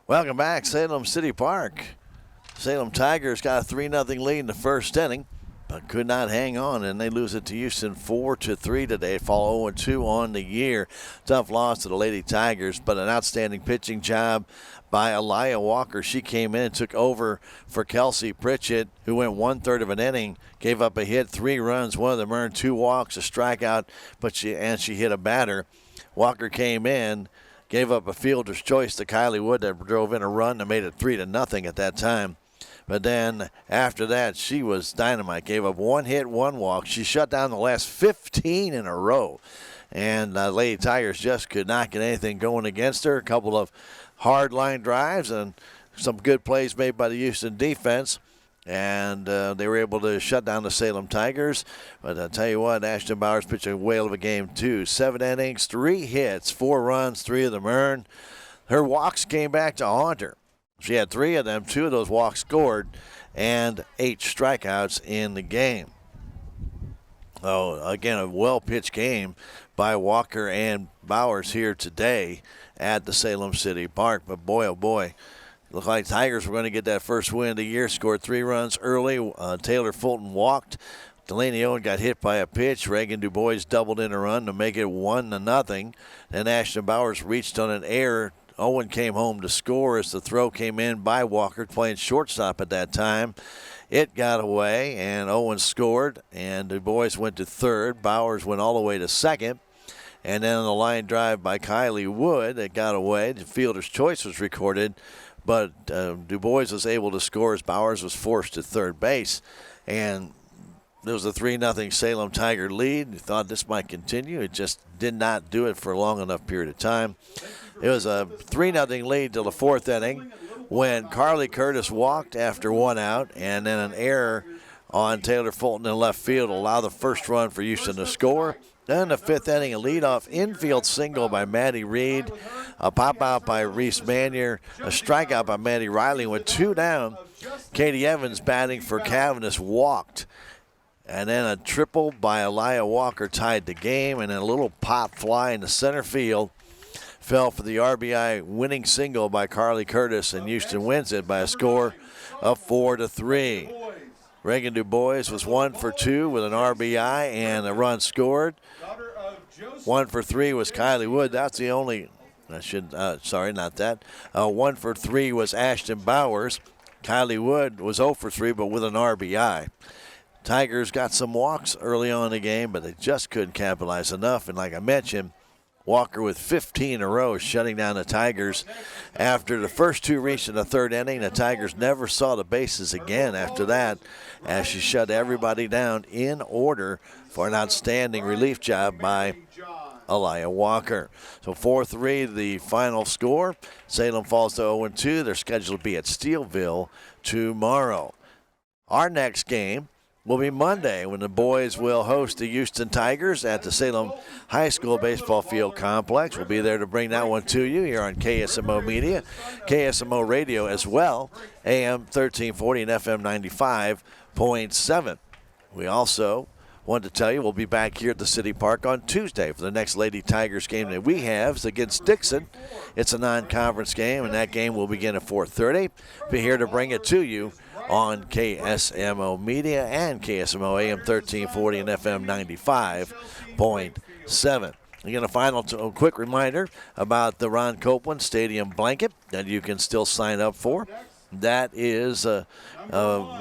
Welcome back, Salem City Park. Salem Tigers got a 3-0 lead in the first inning, but could not hang on, and they lose it to Houston 4-3 today. Fall 0-2 on the year. Tough loss to the Lady Tigers, but an outstanding pitching job by Aliyah Walker. She came in and took over for Kelsey Pritchett, who went 1/3 of an inning, gave up a hit, 3 runs. One of them earned 2 walks, a strikeout, but she hit a batter. Walker came in, gave up a fielder's choice to Kylie Wood that drove in a run and made it 3-0 at that time. But then after that, she was dynamite. Gave up 1 hit, 1 walk. She shut down the last 15 in a row. And Lady Tigers just could not get anything going against her. A couple of hard line drives and some good plays made by the Houston defense. And they were able to shut down the Salem Tigers. But I'll tell you what, Ashton Bowers pitched a whale of a game, too. 7 innings, 3 hits, 4 runs, 3 of them earned. Her walks came back to haunt her. She had 3 of them, 2 of those walks scored, and 8 strikeouts in the game. Oh, again, a well-pitched game by Walker and Bowers here today at the Salem City Park. But boy, oh boy, looked like Tigers were going to get that first win of the year. Scored 3 runs early. Taylor Fulton walked. Delaney Owen got hit by a pitch. Reagan DuBois doubled in a run to make it 1-0. Then Ashton Bowers reached on an error. Owen came home to score as the throw came in by Walker, playing shortstop at that time. It got away, and Owen scored, and DuBois went to third. Bowers went all the way to second. And then on the line drive by Kylie Wood, it got away. The fielder's choice was recorded, but DuBois was able to score as Bowers was forced to third base. And there was a 3-0 Salem Tiger lead. You thought this might continue. It just did not do it for a long enough period of time. It was a 3-0 lead till the 4th inning when Carly Curtis walked after 1 out, and then an error on Taylor Fulton in left field allowed the first run for Houston to score. Then the 5th inning, a leadoff infield single by Maddie Reed, a pop out by Reese Manier, a strikeout by Maddie Riley. With 2 down, Katie Evans batting for Cavaness walked. And then a triple by Aliyah Walker tied the game, and then a little pop fly in the center field fell for the RBI winning single by Carly Curtis, and Houston wins it by a score of 4-3. Reagan DuBois was 1 for 2 with an RBI and a run scored. 1 for 3 was Kylie Wood. That's the only, 1 for 3 was Ashton Bowers. Kylie Wood was 0 for 3, but with an RBI. Tigers got some walks early on in the game, but they just couldn't capitalize enough. And like I mentioned, Walker with 15 in a row, shutting down the Tigers. After the first two reached in the third inning, the Tigers never saw the bases again after that, as she shut everybody down in order for an outstanding relief job by Aliyah Walker. So 4-3 the final score. Salem falls to 0-2. They're scheduled to be at Steelville tomorrow. Our next game will be Monday, when the boys will host the Houston Tigers at the Salem High School baseball field complex. We'll be there to bring that one to you here on KSMO Media, KSMO Radio as well, AM 1340 and FM 95.7. We also want to tell you we'll be back here at the City Park on Tuesday for the next Lady Tigers game that we have. It's against Dixon. It's a non-conference game, and that game will begin at 4:30. Be here to bring it to you on KSMO Media and KSMO AM 1340 and FM 95.7. Again, a quick reminder about the Ron Copeland Stadium Blanket that you can still sign up for. That is a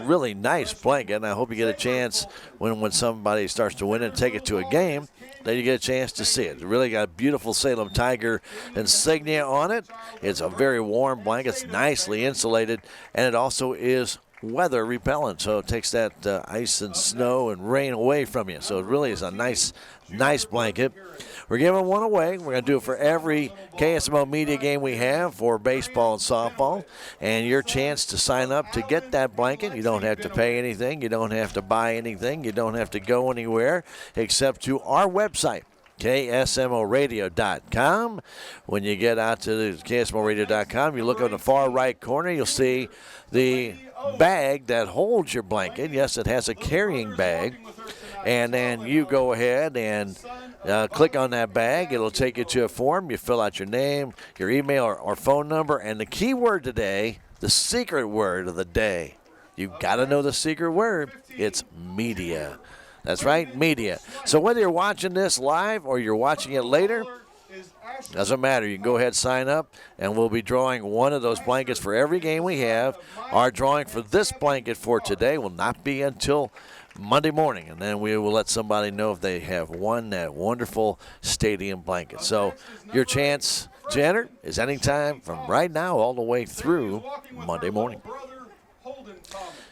really nice blanket, and I hope you get a chance when somebody starts to win and take it to a game, that you get a chance to see it. It really got a beautiful Salem Tiger insignia on it. It's a very warm blanket. It's nicely insulated, and it also is weather repellent, so it takes that ice and snow and rain away from you. So it really is a nice blanket. We're giving one away. We're going to do it for every KSMO Media game we have for baseball and softball. And your chance to sign up to get that blanket. You don't have to pay anything. You don't have to buy anything. You don't have to go anywhere except to our website, KSMORadio.com. When you get out to KSMORadio.com, you look on the far right corner, you'll see the bag that holds your blanket. Yes, it has a carrying bag. And then you go ahead and click on that bag. It'll take you to a form. You fill out your name, your email, or phone number. And the key word today, the secret word of the day. You've got to know the secret word. It's media. That's right, media. So whether you're watching this live or you're watching it later, doesn't matter. You can go ahead and sign up, and we'll be drawing one of those blankets for every game we have. Our drawing for this blanket for today will not be until Monday morning, and then we will let somebody know if they have won that wonderful stadium blanket. So your chance to enter is anytime from right now all the way through Monday morning.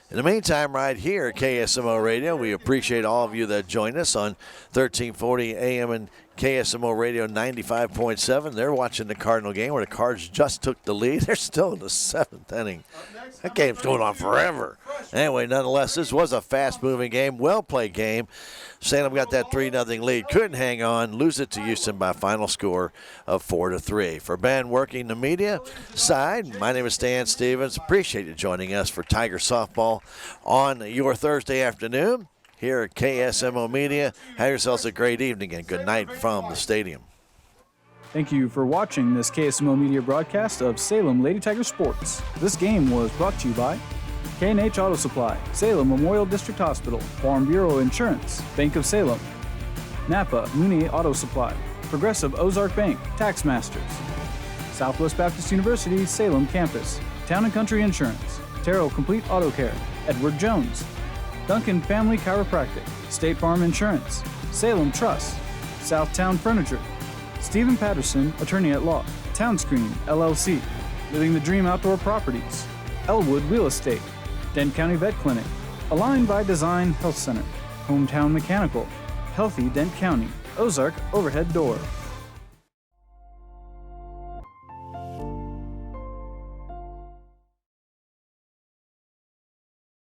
In the meantime, right here at KSMO Radio, we appreciate all of you that join us on 1340 AM and KSMO Radio 95.7. They're watching the Cardinal game where the Cards just took the lead. They're still in the seventh inning. That game's going on forever. Anyway, nonetheless, this was a fast-moving game, well-played game. Salem got that 3-0 lead, couldn't hang on, lose it to Houston by a final score of 4-3. For Ben working the media side, my name is Stan Stevens. Appreciate you joining us for Tiger Softball on your Thursday afternoon here at KSMO Media. Have yourselves a great evening and good night from the stadium. Thank you for watching this KSMO Media broadcast of Salem Lady Tiger Sports. This game was brought to you by K&H Auto Supply, Salem Memorial District Hospital, Farm Bureau Insurance, Bank of Salem, Napa Mooney Auto Supply, Progressive Ozark Bank, Tax Masters, Southwest Baptist University, Salem Campus, Town & Country Insurance, Terrell Complete Auto Care, Edward Jones, Duncan Family Chiropractic, State Farm Insurance, Salem Trust, Southtown Furniture, Stephen Patterson, Attorney at Law, Townscreen, LLC, Living the Dream Outdoor Properties, Elwood Real Estate, Dent County Vet Clinic, Aligned by Design Health Center, Hometown Mechanical, Healthy Dent County, Ozark Overhead Door.